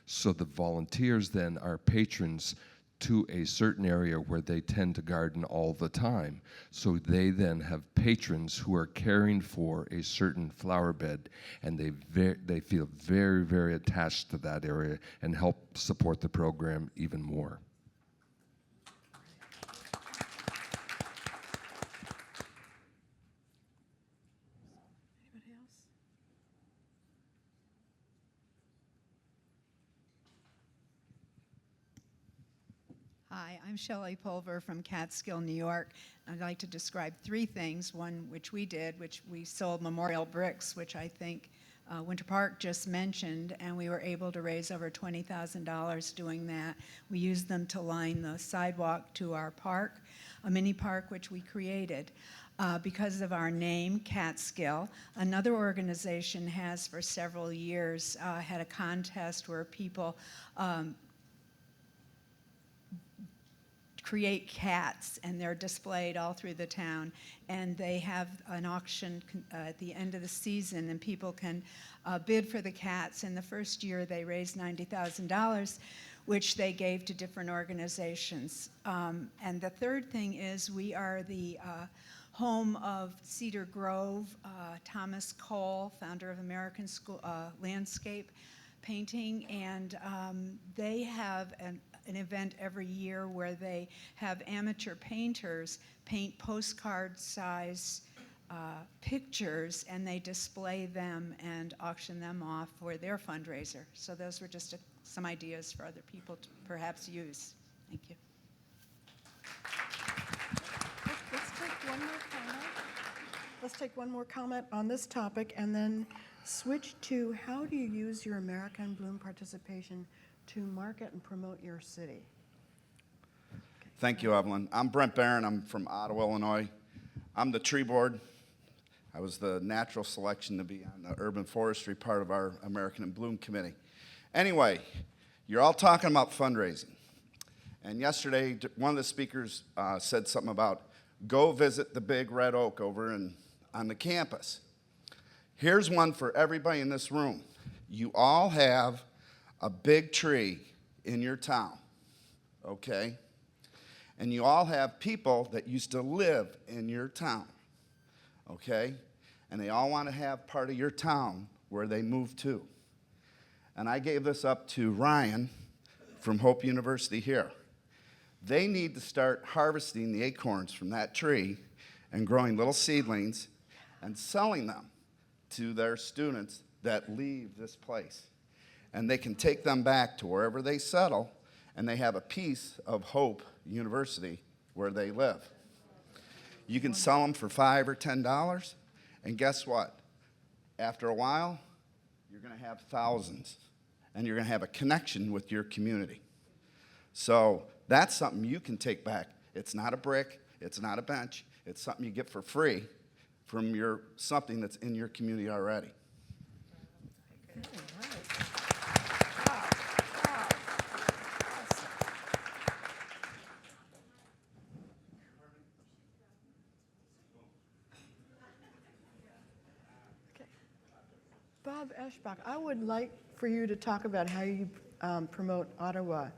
So the volunteers then are patrons to a certain area where they tend to garden all the time. So they then have patrons who are caring for a certain flower bed, and they feel very, very attached to that area and help support the program even more. Hi, I'm Shelley Pulver from Catskill, New York. I'd like to describe three things. One, which we did, which we sold memorial bricks, which I think Winter Park just mentioned, and we were able to raise over $20,000 doing that. We used them to line the sidewalk to our park, a mini park which we created. Because of our name, Catskill, another organization has for several years had a contest where people create cats, and they're displayed all through the town, and they have an auction at the end of the season, and people can bid for the cats. In the first year they raised $90,000, which they gave to different organizations. And the third thing is we are the home of Cedar Grove. Thomas Cole, founder of American Landscape Painting, and they have an event every year where they have amateur painters paint postcard-size pictures, and they display them and auction them off for their fundraiser. So those were just some ideas for other people to perhaps use. Thank you. Let's take one more comment on this topic and then switch to how do you use your American Bloom participation to market and promote your city? Thank you, Evelyn. I'm Brent Barron. I'm from Ottawa, Illinois. I'm the tree board. I was the natural selection to be on the urban forestry part of our American in Bloom committee. Anyway, you're all talking about fundraising. And yesterday, one of the speakers said something about go visit the big red oak over on the campus. Here's one for everybody in this room. You all have a big tree in your town, okay? And you all have people that used to live in your town, okay? And they all want to have part of your town where they move to. And I gave this up to Ryan from Hope University here. They need to start harvesting the acorns from that tree and growing little seedlings and selling them to their students that leave this place. And they can take them back to wherever they settle, and they have a piece of Hope University where they live. You can sell them for $5 or $10, and guess what? After a while, you're going to have thousands, and you're going to have a connection with your community. So that's something you can take back. It's not a brick, it's not a bench, it's something you get for free from something that's in your community already. Bob Eschbach, I would like for you to talk about how you promote Ottawa.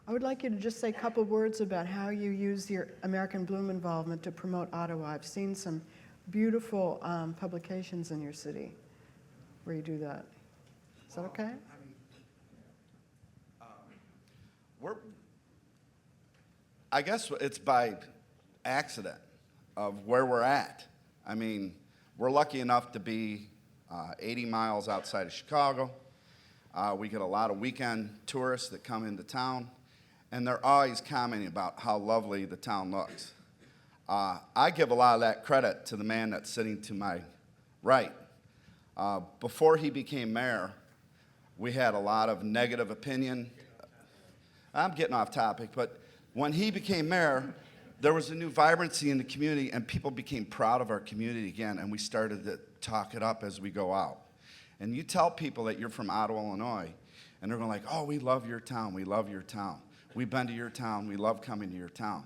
I would like you to just say a couple words about how you use your American Bloom involvement to promote Ottawa. I've seen some beautiful publications in your city where you do that. Is that okay? I guess it's by accident of where we're at. I mean, we're lucky enough to be 80 miles outside of Chicago. We get a lot of weekend tourists that come into town, and they're always commenting about how lovely the town looks. I give a lot of that credit to the man that's sitting to my right. Before he became mayor, we had a lot of negative opinion. I'm getting off topic, but when he became mayor, there was a new vibrancy in the community, and people became proud of our community again, and we started to talk it up as we go out. And you tell people that you're from Ottawa, Illinois, and they're going like, oh, we love your town, we love your town. We've been to your town. We love coming to your town.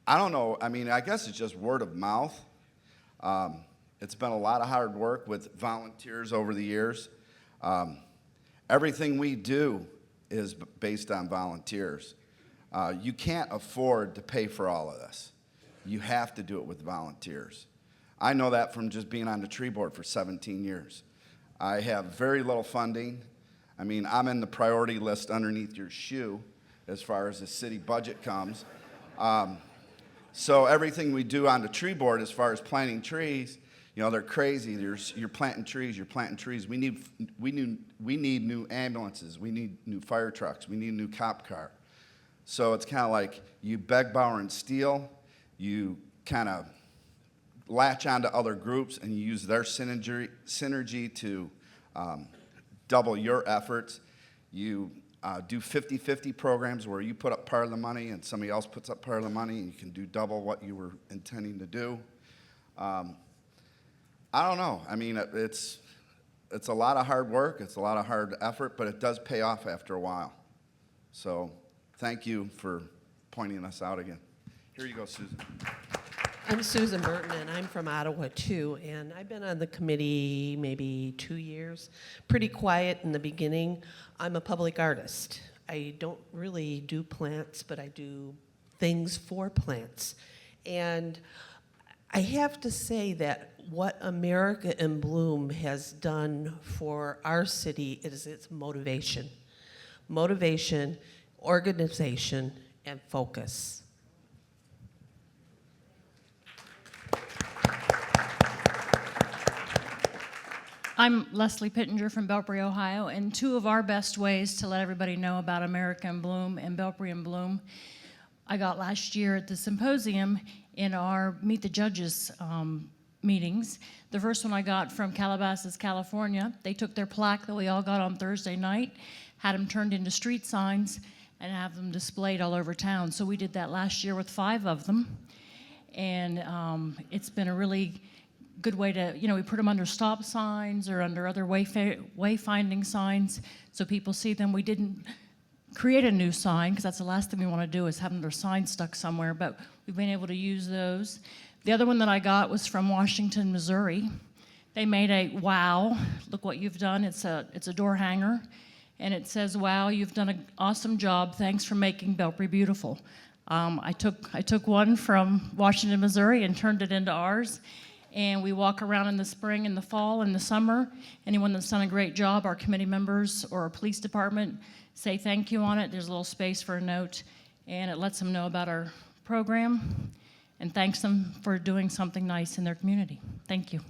I don't know. I mean, I guess it's just word of mouth. It's been a lot of hard work with volunteers over the years. Everything we do is based on volunteers. You can't afford to pay for all of this. You have to do it with volunteers. I know that from just being on the tree board for 17 years. I have very little funding. I mean, I'm in the priority list underneath your shoe as far as the city budget comes. So everything we do on the tree board as far as planting trees, you know, they're crazy. You're planting trees, you're planting trees. We need new ambulances. We need new fire trucks. We need a new cop car. So it's kind of like you beg, borrow, and steal. You kind of latch onto other groups and you use their synergy to double your efforts. You do 50-50 programs where you put up part of the money and somebody else puts up part of the money and you can do double what you were intending to do. I don't know. I mean, it's a lot of hard work. It's a lot of hard effort, but it does pay off after a while. So thank you for pointing us out again. Here you go, Susan. I'm Susan Burton, and I'm from Ottawa, too. And I've been on the committee maybe 2 years. Pretty quiet in the beginning. I'm a public artist. I don't really do plants, but I do things for plants. And I have to say that what America in Bloom has done for our city is its motivation. Motivation, organization, and focus. I'm Leslie Pittenger from Belpre, Ohio, and two of our best ways to let everybody know about America in Bloom and Belpre in Bloom I got last year at the Symposium in our Meet the Judges meetings. The first one I got from Calabasas, California. They took their plaque that we all got on Thursday night, had them turned into street signs, and have them displayed all over town. So we did that last year with 5 of them, and it's been a really good way to, you know, we put them under stop signs or under other wayfinding signs so people see them. We didn't create a new sign because that's the last thing we want to do is have their sign stuck somewhere, but we've been able to use those. The other one that I got was from Washington, Missouri. They made a wow, look what you've done. It's a door hanger, and it says, wow, you've done an awesome job. Thanks for making Belpre beautiful. I took one from Washington, Missouri and turned it into ours. And we walk around in the spring, in the fall, in the summer. Anyone that's done a great job, our committee members or our police department, say thank you on it. There's a little space for a note, and it lets them know about our program and thanks them for doing something nice in their community. Thank you.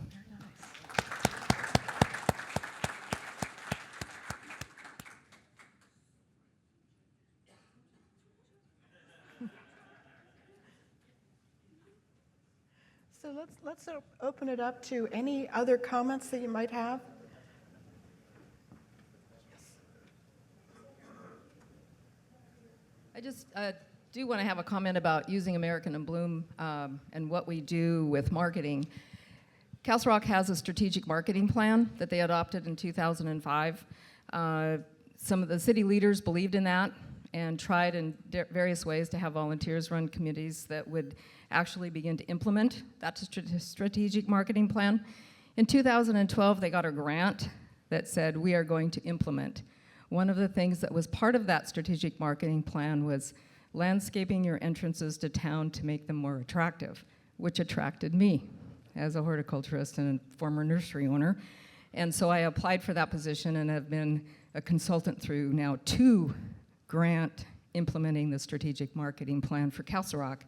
So let's open it up to any other comments that you might have. I just do want to have a comment about using American in Bloom and what we do with marketing. Castle Rock has a strategic marketing plan that they adopted in 2005. Some of the city leaders believed in that and tried in various ways to have volunteers run committees that would actually begin to implement that strategic marketing plan. In 2012, they got a grant that said, we are going to implement. One of the things that was part of that strategic marketing plan was landscaping your entrances to town to make them more attractive, which attracted me as a horticulturist and a former nursery owner. And so I applied for that position and have been a consultant through now 2 grant implementing the strategic marketing plan for Castle Rock.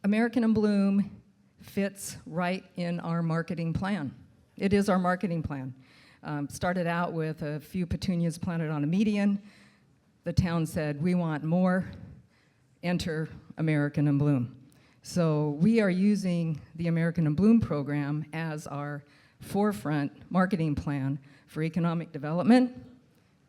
American in Bloom fits right in our marketing plan. It is our marketing plan. Started out with a few petunias planted on a median. The town said, we want more, enter American in Bloom. So we are using the American in Bloom program as our forefront marketing plan for economic development,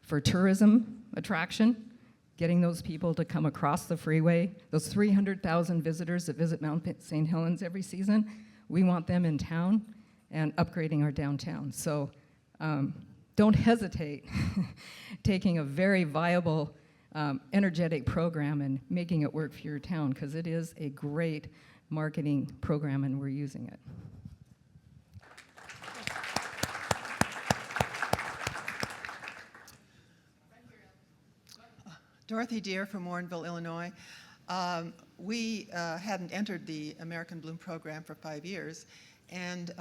for tourism attraction, getting those people to come across the freeway, those 300,000 visitors that visit Mount St. Helens every season, we want them in town and upgrading our downtown. So don't hesitate taking a very viable energetic program and making it work for your town, because it is a great marketing program and we're using it. Dorothy Deere from Warrenville, Illinois. We hadn't entered the American Bloom program for 5 years, and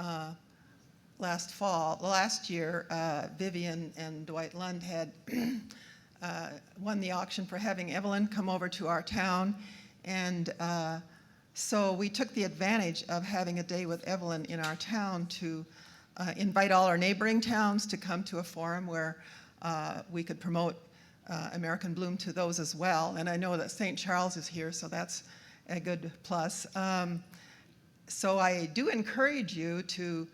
last year, Vivian and Dwight Lund had won the auction for having Evelyn come over to our town, and so we took the advantage of having a day with Evelyn in our town to invite all our neighboring towns to come to a forum where we could promote American Bloom to those as well. And I know that St. Charles is here, so that's a good plus. So I do encourage you to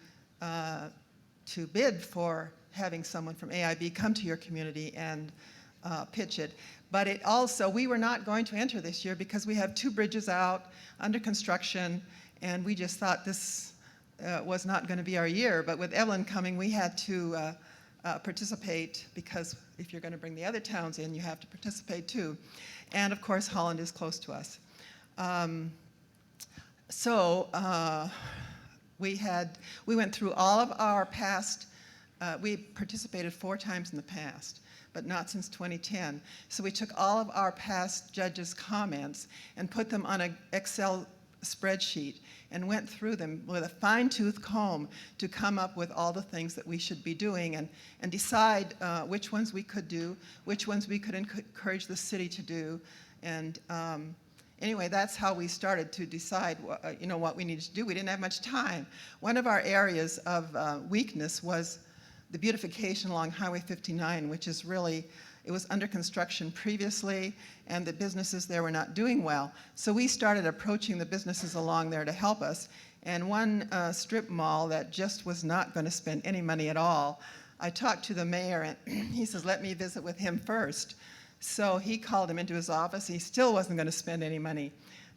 bid for having someone from AIB come to your community and pitch it. But it also, we were not going to enter this year because we have 2 bridges out under construction, and we just thought this was not going to be our year. But with Evelyn coming, we had to participate, because if you're going to bring the other towns in, you have to participate too. And of course, Holland is close to us. We went through all of our past, we participated 4 times in the past, but not since 2010. So we took all of our past judges' comments and put them on an Excel spreadsheet and went through them with a fine-tooth comb to come up with all the things that we should be doing and decide which ones we could do, which ones we could encourage the city to do. And anyway, that's how we started to decide what we needed to do. We didn't have much time. One of our areas of weakness was the beautification along Highway 59, which is really, it was under construction previously, and the businesses there were not doing well. So we started approaching the businesses along there to help us. And one strip mall that just was not going to spend any money at all, I talked to the mayor, and he says, let me visit with him first. So he called him into his office. He still wasn't going to spend any money.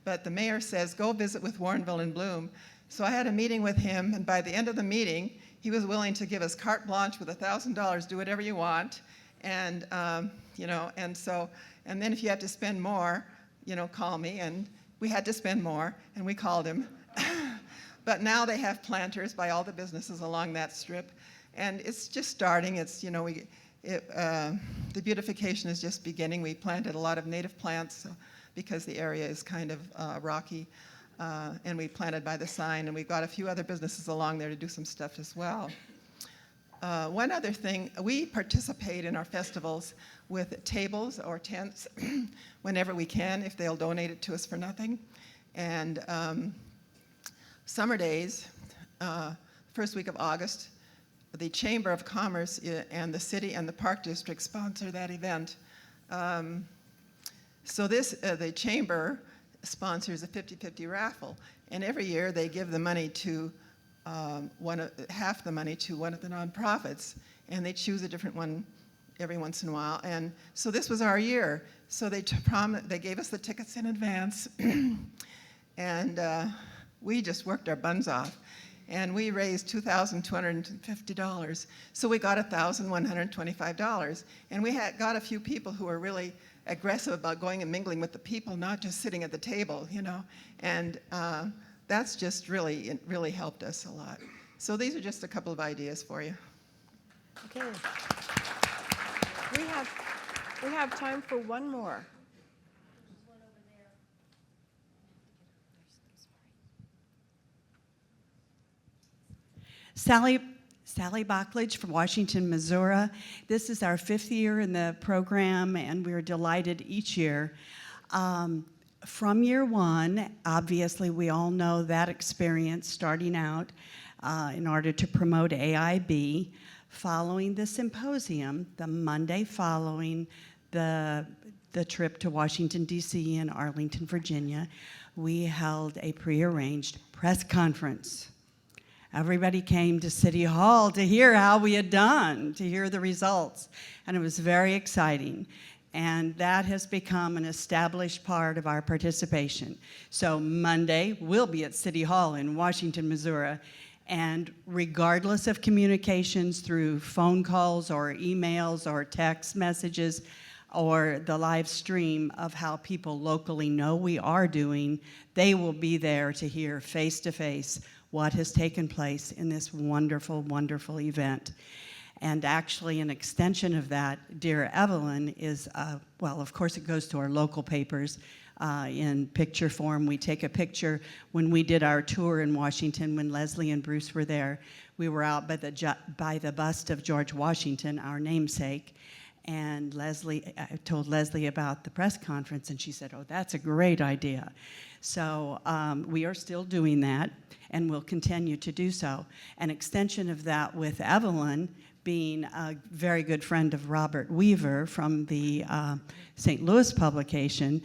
But the mayor says, go visit with Warrenville and Bloom. So I had a meeting with him, and by the end of the meeting, he was willing to give us carte blanche with $1,000, do whatever you want. And, and then if you have to spend more, call me. And we had to spend more, and we called him. But now they have planters by all the businesses along that strip. And it's just starting. It's, the beautification is just beginning. We planted a lot of native plants because the area is kind of rocky. And we planted by the sign, and we've got a few other businesses along there to do some stuff as well. One other thing, we participate in our festivals with tables or tents whenever we can, if they'll donate it to us for nothing. And summer days, first week of August, the Chamber of Commerce and the city and the Park District sponsor that event. So the Chamber sponsors a 50-50 raffle, and every year they give the money to half the money to one of the nonprofits, and they choose a different one every once in a while. And so this was our year. So they gave us the tickets in advance, and we just worked our buns off. And we raised $2,250. So we got $1,125. And we got a few people who were really aggressive about going and mingling with the people, not just sitting at the table, And that's just it really helped us a lot. So these are just a couple of ideas for you. Okay. We have time for one more. Sally Bachlich from Washington, Missouri. This is our 5th year in the program, and we're delighted each year. From year 1, obviously, we all know that experience starting out in order to promote AIB. Following the symposium, the Monday following the trip to Washington, D.C. and Arlington, Virginia, we held a prearranged press conference. Everybody came to City Hall to hear how we had done, to hear the results, and it was very exciting. And that has become an established part of our participation. So Monday, we'll be at City Hall in Washington, Missouri, and regardless of communications through phone calls or emails or text messages, or the live stream of how people locally know we are doing, they will be there to hear face to face what has taken place in this wonderful, wonderful event. And actually, an extension of that, Dear Evelyn, is, well, of course it goes to our local papers in picture form. We take a picture. When we did our tour in Washington, when Leslie and Bruce were there, we were out by the bust of George Washington, our namesake. And I told Leslie about the press conference, and she said, oh, that's a great idea. So we are still doing that, and we'll continue to do so. An extension of that with Evelyn, being a very good friend of Robert Weaver from the St. Louis publication,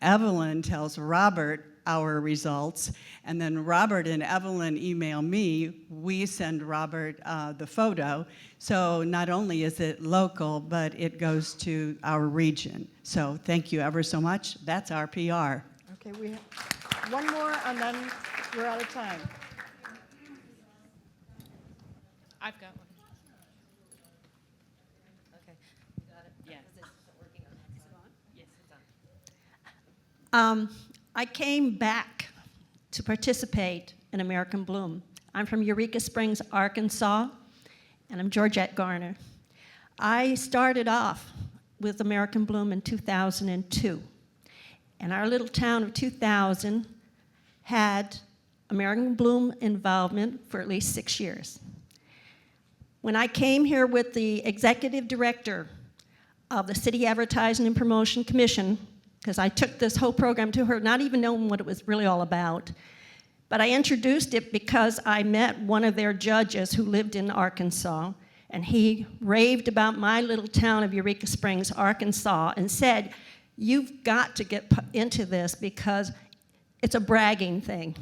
Evelyn tells Robert our results, and then Robert and Evelyn email me. We send Robert the photo. So not only is it local, but it goes to our region. So thank you ever so much. That's our PR. Okay, we have one more, and then we're out of time. I've got one. Okay, you got it? Yeah. Is it working on? Is it on? Yes, it's on. I came back to participate in American Bloom. I'm from Eureka Springs, Arkansas, and I'm Georgette Garner. I started off with American Bloom in 2002, and our little town of 2000 had American Bloom involvement for at least 6 years. When I came here with the executive director of the City Advertising and Promotion Commission, because I took this whole program to her, not even knowing what it was really all about. But I introduced it because I met one of their judges who lived in Arkansas, and he raved about my little town of Eureka Springs, Arkansas, and said, you've got to get into this because it's a bragging thing.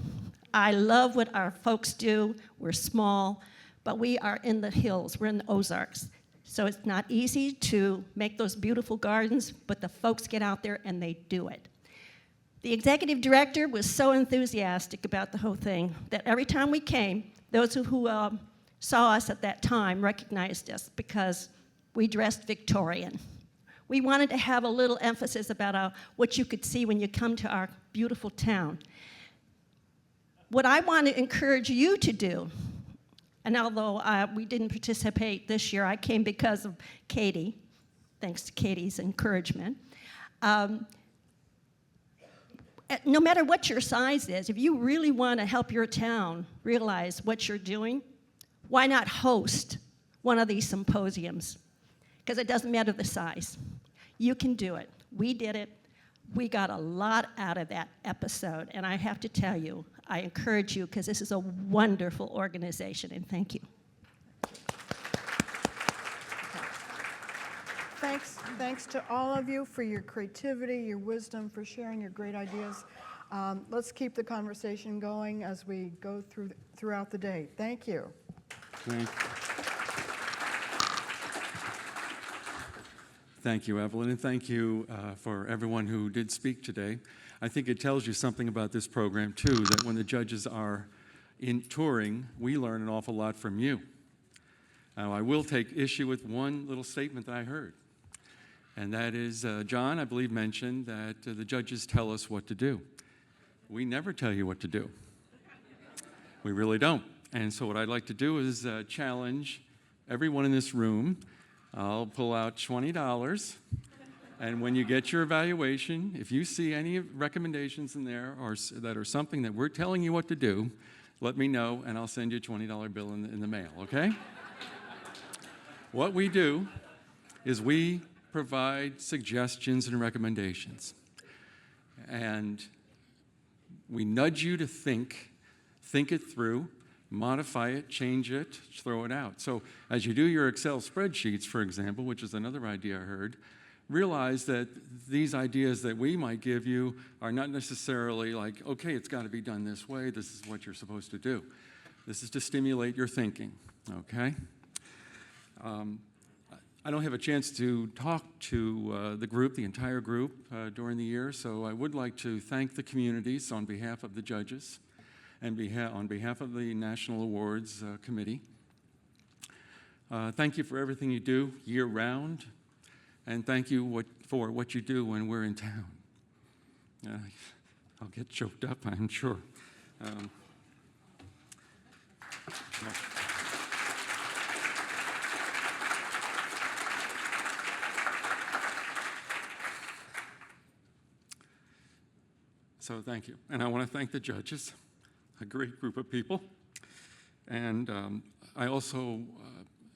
I love what our folks do. We're small, but we are in the hills. We're in the Ozarks. So it's not easy to make those beautiful gardens, but the folks get out there and they do it. The executive director was so enthusiastic about the whole thing that every time we came, those who saw us at that time recognized us because we dressed Victorian. We wanted to have a little emphasis about what you could see when you come to our beautiful town. What I want to encourage you to do, and although we didn't participate this year, I came because of Katie, thanks to Katie's encouragement. No matter what your size is, if you really want to help your town realize what you're doing, why not host one of these symposiums? Because it doesn't matter the size. You can do it. We did it. We got a lot out of that episode, and I have to tell you, I encourage you because this is a wonderful organization, and thank you. Thanks to all of you for your creativity, your wisdom, for sharing your great ideas. Let's keep the conversation going as we go throughout the day. Thank you. Thank you, Evelyn, and thank you for everyone who did speak today. I think it tells you something about this program, too, that when the judges are in touring, we learn an awful lot from you. Now, I will take issue with one little statement that I heard, and that is, John, I believe, mentioned that the judges tell us what to do. We never tell you what to do. We really don't. And so what I'd like to do is challenge everyone in this room. I'll pull out $20, and when you get your evaluation, if you see any recommendations in there or that are something that we're telling you what to do, let me know, and I'll send you a $20 bill in the mail, okay? What we do is we provide suggestions and recommendations, and we nudge you to think it through, modify it, change it, throw it out. So as you do your Excel spreadsheets, for example, which is another idea I heard, realize that these ideas that we might give you are not necessarily like, okay, it's got to be done this way, this is what you're supposed to do. This is to stimulate your thinking, okay? I don't have a chance to talk to the group, the entire group, during the year, so I would like to thank the communities on behalf of the judges and on behalf of the National Awards Committee. Thank you for everything you do year-round and thank you for what you do when we're in town. I'll get choked up, I'm sure. So thank you. And I want to thank the judges, a great group of people. And I also,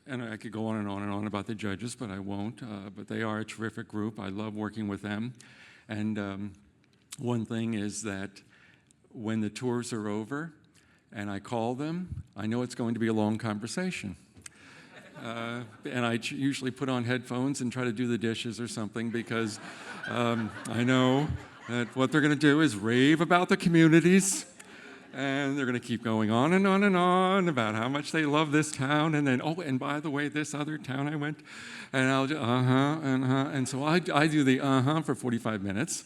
and I could go on and on and on about the judges, but I won't. But they are a terrific group. I love working with them. And one thing is that when the tours are over and I call them, I know it's going to be a long conversation. And I usually put on headphones and try to do the dishes or something because I know that what they're going to do is rave about the communities, and they're going to keep going on and on and on about how much they love this town, and then, oh, and by the way, this other town I went, and I'll just, and so I do the for 45 minutes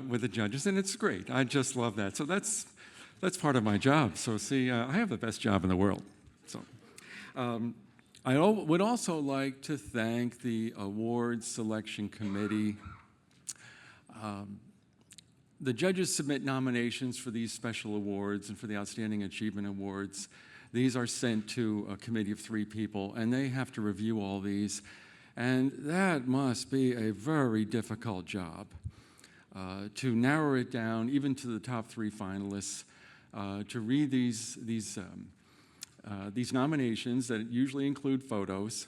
with the judges, and it's great. I just love that. So that's part of my job. So see, I have the best job in the world. So I would also like to thank the awards selection committee. The judges submit nominations for these special awards and for the Outstanding Achievement Awards. These are sent to a committee of 3 people, and they have to review all these. And that must be a very difficult job to narrow it down, even to the top 3 finalists, to read these nominations that usually include photos.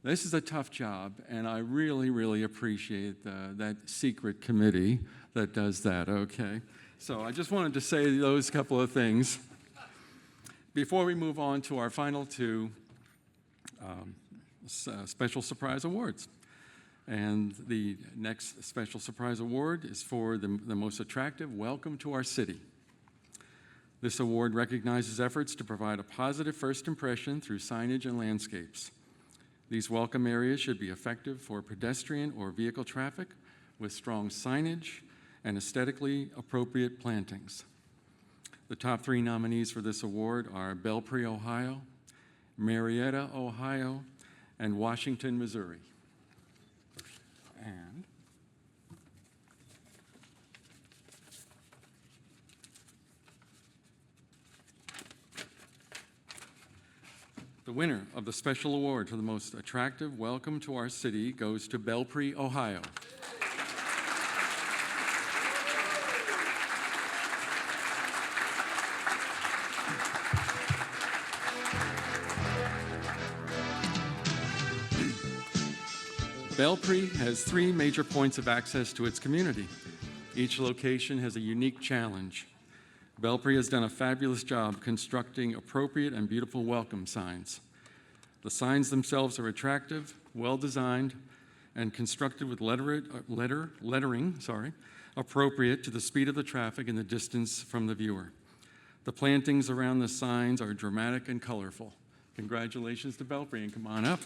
This is a tough job, and I really, really appreciate that secret committee that does that, okay? So I just wanted to say those couple of things before we move on to our final 2 special surprise awards. And the next special surprise award is for the most attractive welcome to our city. This award recognizes efforts to provide a positive first impression through signage and landscapes. These welcome areas should be effective for pedestrian or vehicle traffic with strong signage and aesthetically appropriate plantings. The top 3 nominees for this award are Belpre, Ohio, Marietta, Ohio, and Washington, Missouri. And the winner of the special award for the most attractive welcome to our city goes to Belpre, Ohio. Belpre has 3 major points of access to its community. Each location has a unique challenge. Belpre has done a fabulous job constructing appropriate and beautiful welcome signs. The signs themselves are attractive, well-designed, and constructed with lettering appropriate to the speed of the traffic and the distance from the viewer. The plantings around the signs are dramatic and colorful. Congratulations to Belpre, and come on up.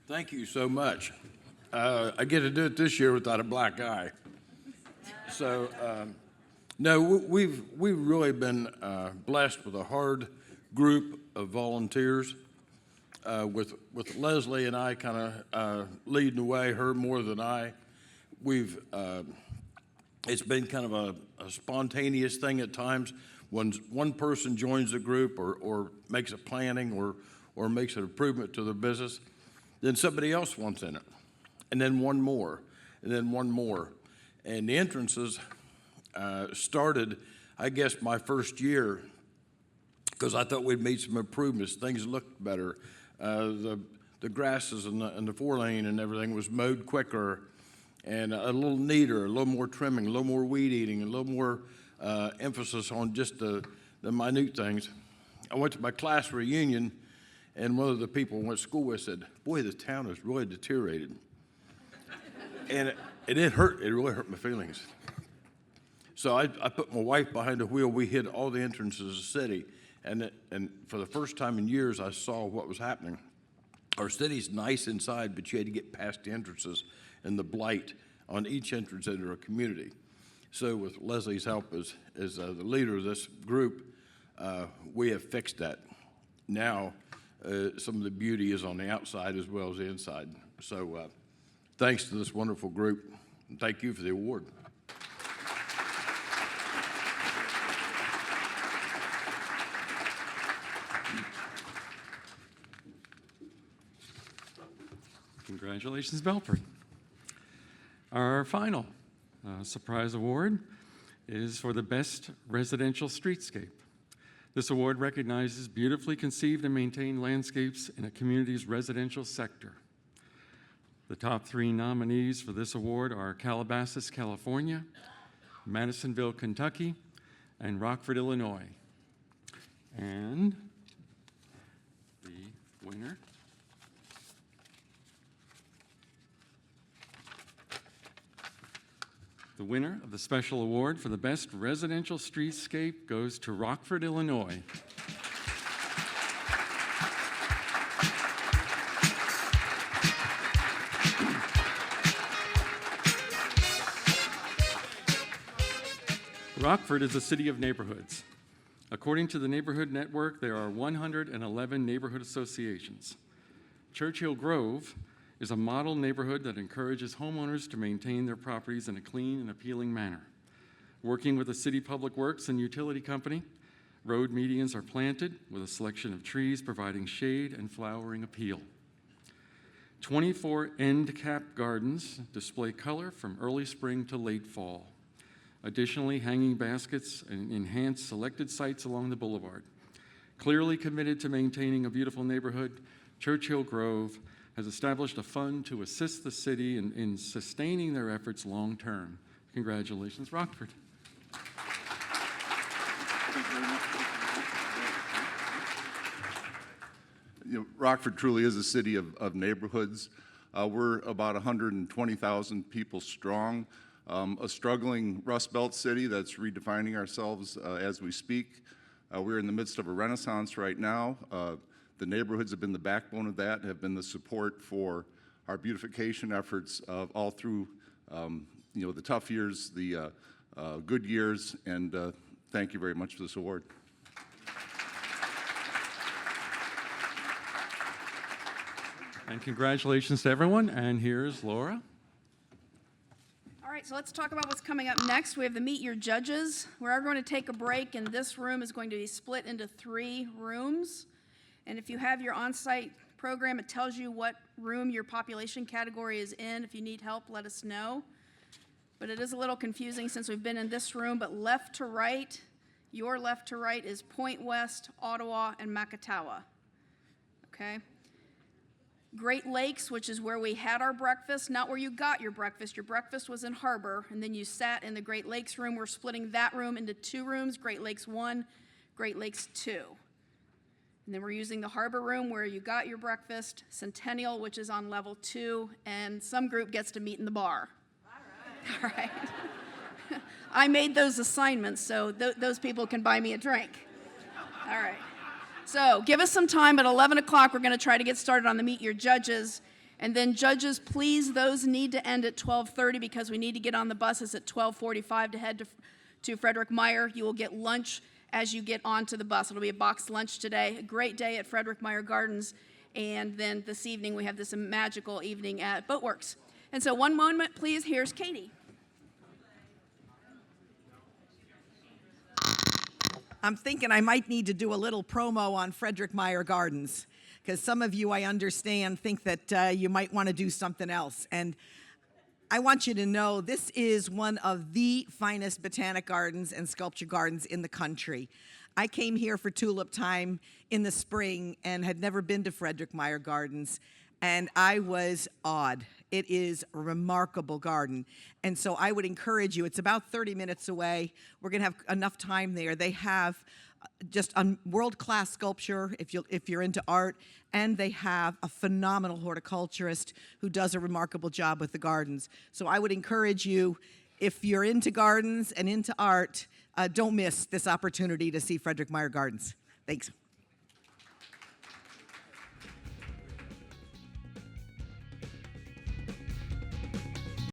Thank you so much. I get to do it this year without a black eye. So, no, we've really been blessed with a hard group of volunteers. With Leslie and I kind of leading the way, her more than I. It's been kind of a spontaneous thing at times when one person joins the group or makes a planning or makes an improvement to their business. Then somebody else wants in it, and then one more, and then one more. And the entrances started, I guess, my first year, because I thought we'd made some improvements. Things looked better. The grasses and the 4-lane and everything was mowed quicker and a little neater, a little more trimming, a little more weed eating, a little more emphasis on just the minute things. I went to my class reunion, and one of the people I went to school with said, "Boy, the town has really deteriorated." And it hurt. It really hurt my feelings. So I put my wife behind the wheel. We hit all the entrances of the city. And for the first time in years, I saw what was happening. Our city's nice inside, but you had to get past the entrances and the blight on each entrance into a community. So with Leslie's help as the leader of this group, we have fixed that. Now, some of the beauty is on the outside as well as the inside. So thanks to this wonderful group, and thank you for the award. Congratulations, Belford. Our final surprise award is for the Best Residential Streetscape. This award recognizes beautifully conceived and maintained landscapes in a community's residential sector. The top 3 nominees for this award are Calabasas, California, Madisonville, Kentucky, and Rockford, Illinois. And the winner of the special award for the Best Residential Streetscape goes to Rockford, Illinois. Rockford is a city of neighborhoods. According to the Neighborhood Network, there are 111 neighborhood associations. Churchill Grove is a model neighborhood that encourages homeowners to maintain their properties in a clean and appealing manner. Working with the city public works and utility company, road medians are planted with a selection of trees providing shade and flowering appeal. 24 end cap gardens display color from early spring to late fall. Additionally, hanging baskets enhance selected sites along the boulevard. Clearly committed to maintaining a beautiful neighborhood, Churchill Grove has established a fund to assist the city in sustaining their efforts long term. Congratulations, Rockford. Rockford truly is a city of neighborhoods. We're about 120,000 people strong, a struggling Rust Belt city that's redefining ourselves as we speak. We're in the midst of a renaissance right now. The neighborhoods have been the backbone of that, have been the support for our beautification efforts all through the tough years, the good years, and thank you very much for this award. And congratulations to everyone, and here's Laura. All right, so let's talk about what's coming up next. We have the Meet Your Judges. We're going to take a break, and this room is going to be split into 3 rooms. And if you have your on-site program, it tells you what room your population category is in. If you need help, let us know. But it is a little confusing since we've been in this room, but left to right, your left to right is Point West, Ottawa, and Makatawa. Okay? Great Lakes, which is where we had our breakfast, not where you got your breakfast. Your breakfast was in Harbor, and then you sat in the Great Lakes room. We're splitting that room into 2 rooms, Great Lakes 1, Great Lakes 2. And then we're using the Harbor room where you got your breakfast, Centennial, which is on level 2, and some group gets to meet in the bar. All right. I made those assignments, so those people can buy me a drink. All right. So give us some time. At 11 o'clock, we're going to try to get started on the Meet Your Judges. And then judges, please, those need to end at 12:30 because we need to get on the buses at 12:45 to head to Frederick Meyer. You will get lunch as you get onto the bus. It'll be a boxed lunch today. A great day at Frederick Meyer Gardens. And then this evening, we have this magical evening at Boatworks. And so one moment, please. Here's Katie. I'm thinking I might need to do a little promo on Frederick Meyer Gardens, because some of you, I understand, think that you might want to do something else. And I want you to know this is one of the finest botanic gardens and sculpture gardens in the country. I came here for tulip time in the spring and had never been to Frederick Meyer Gardens, and I was awed. It is a remarkable garden. And so I would encourage you, it's about 30 minutes away. We're going to have enough time there. They have just a world-class sculpture if you're into art, and they have a phenomenal horticulturist who does a remarkable job with the gardens. So I would encourage you, if you're into gardens and into art, don't miss this opportunity to see Frederick Meyer Gardens. Thanks.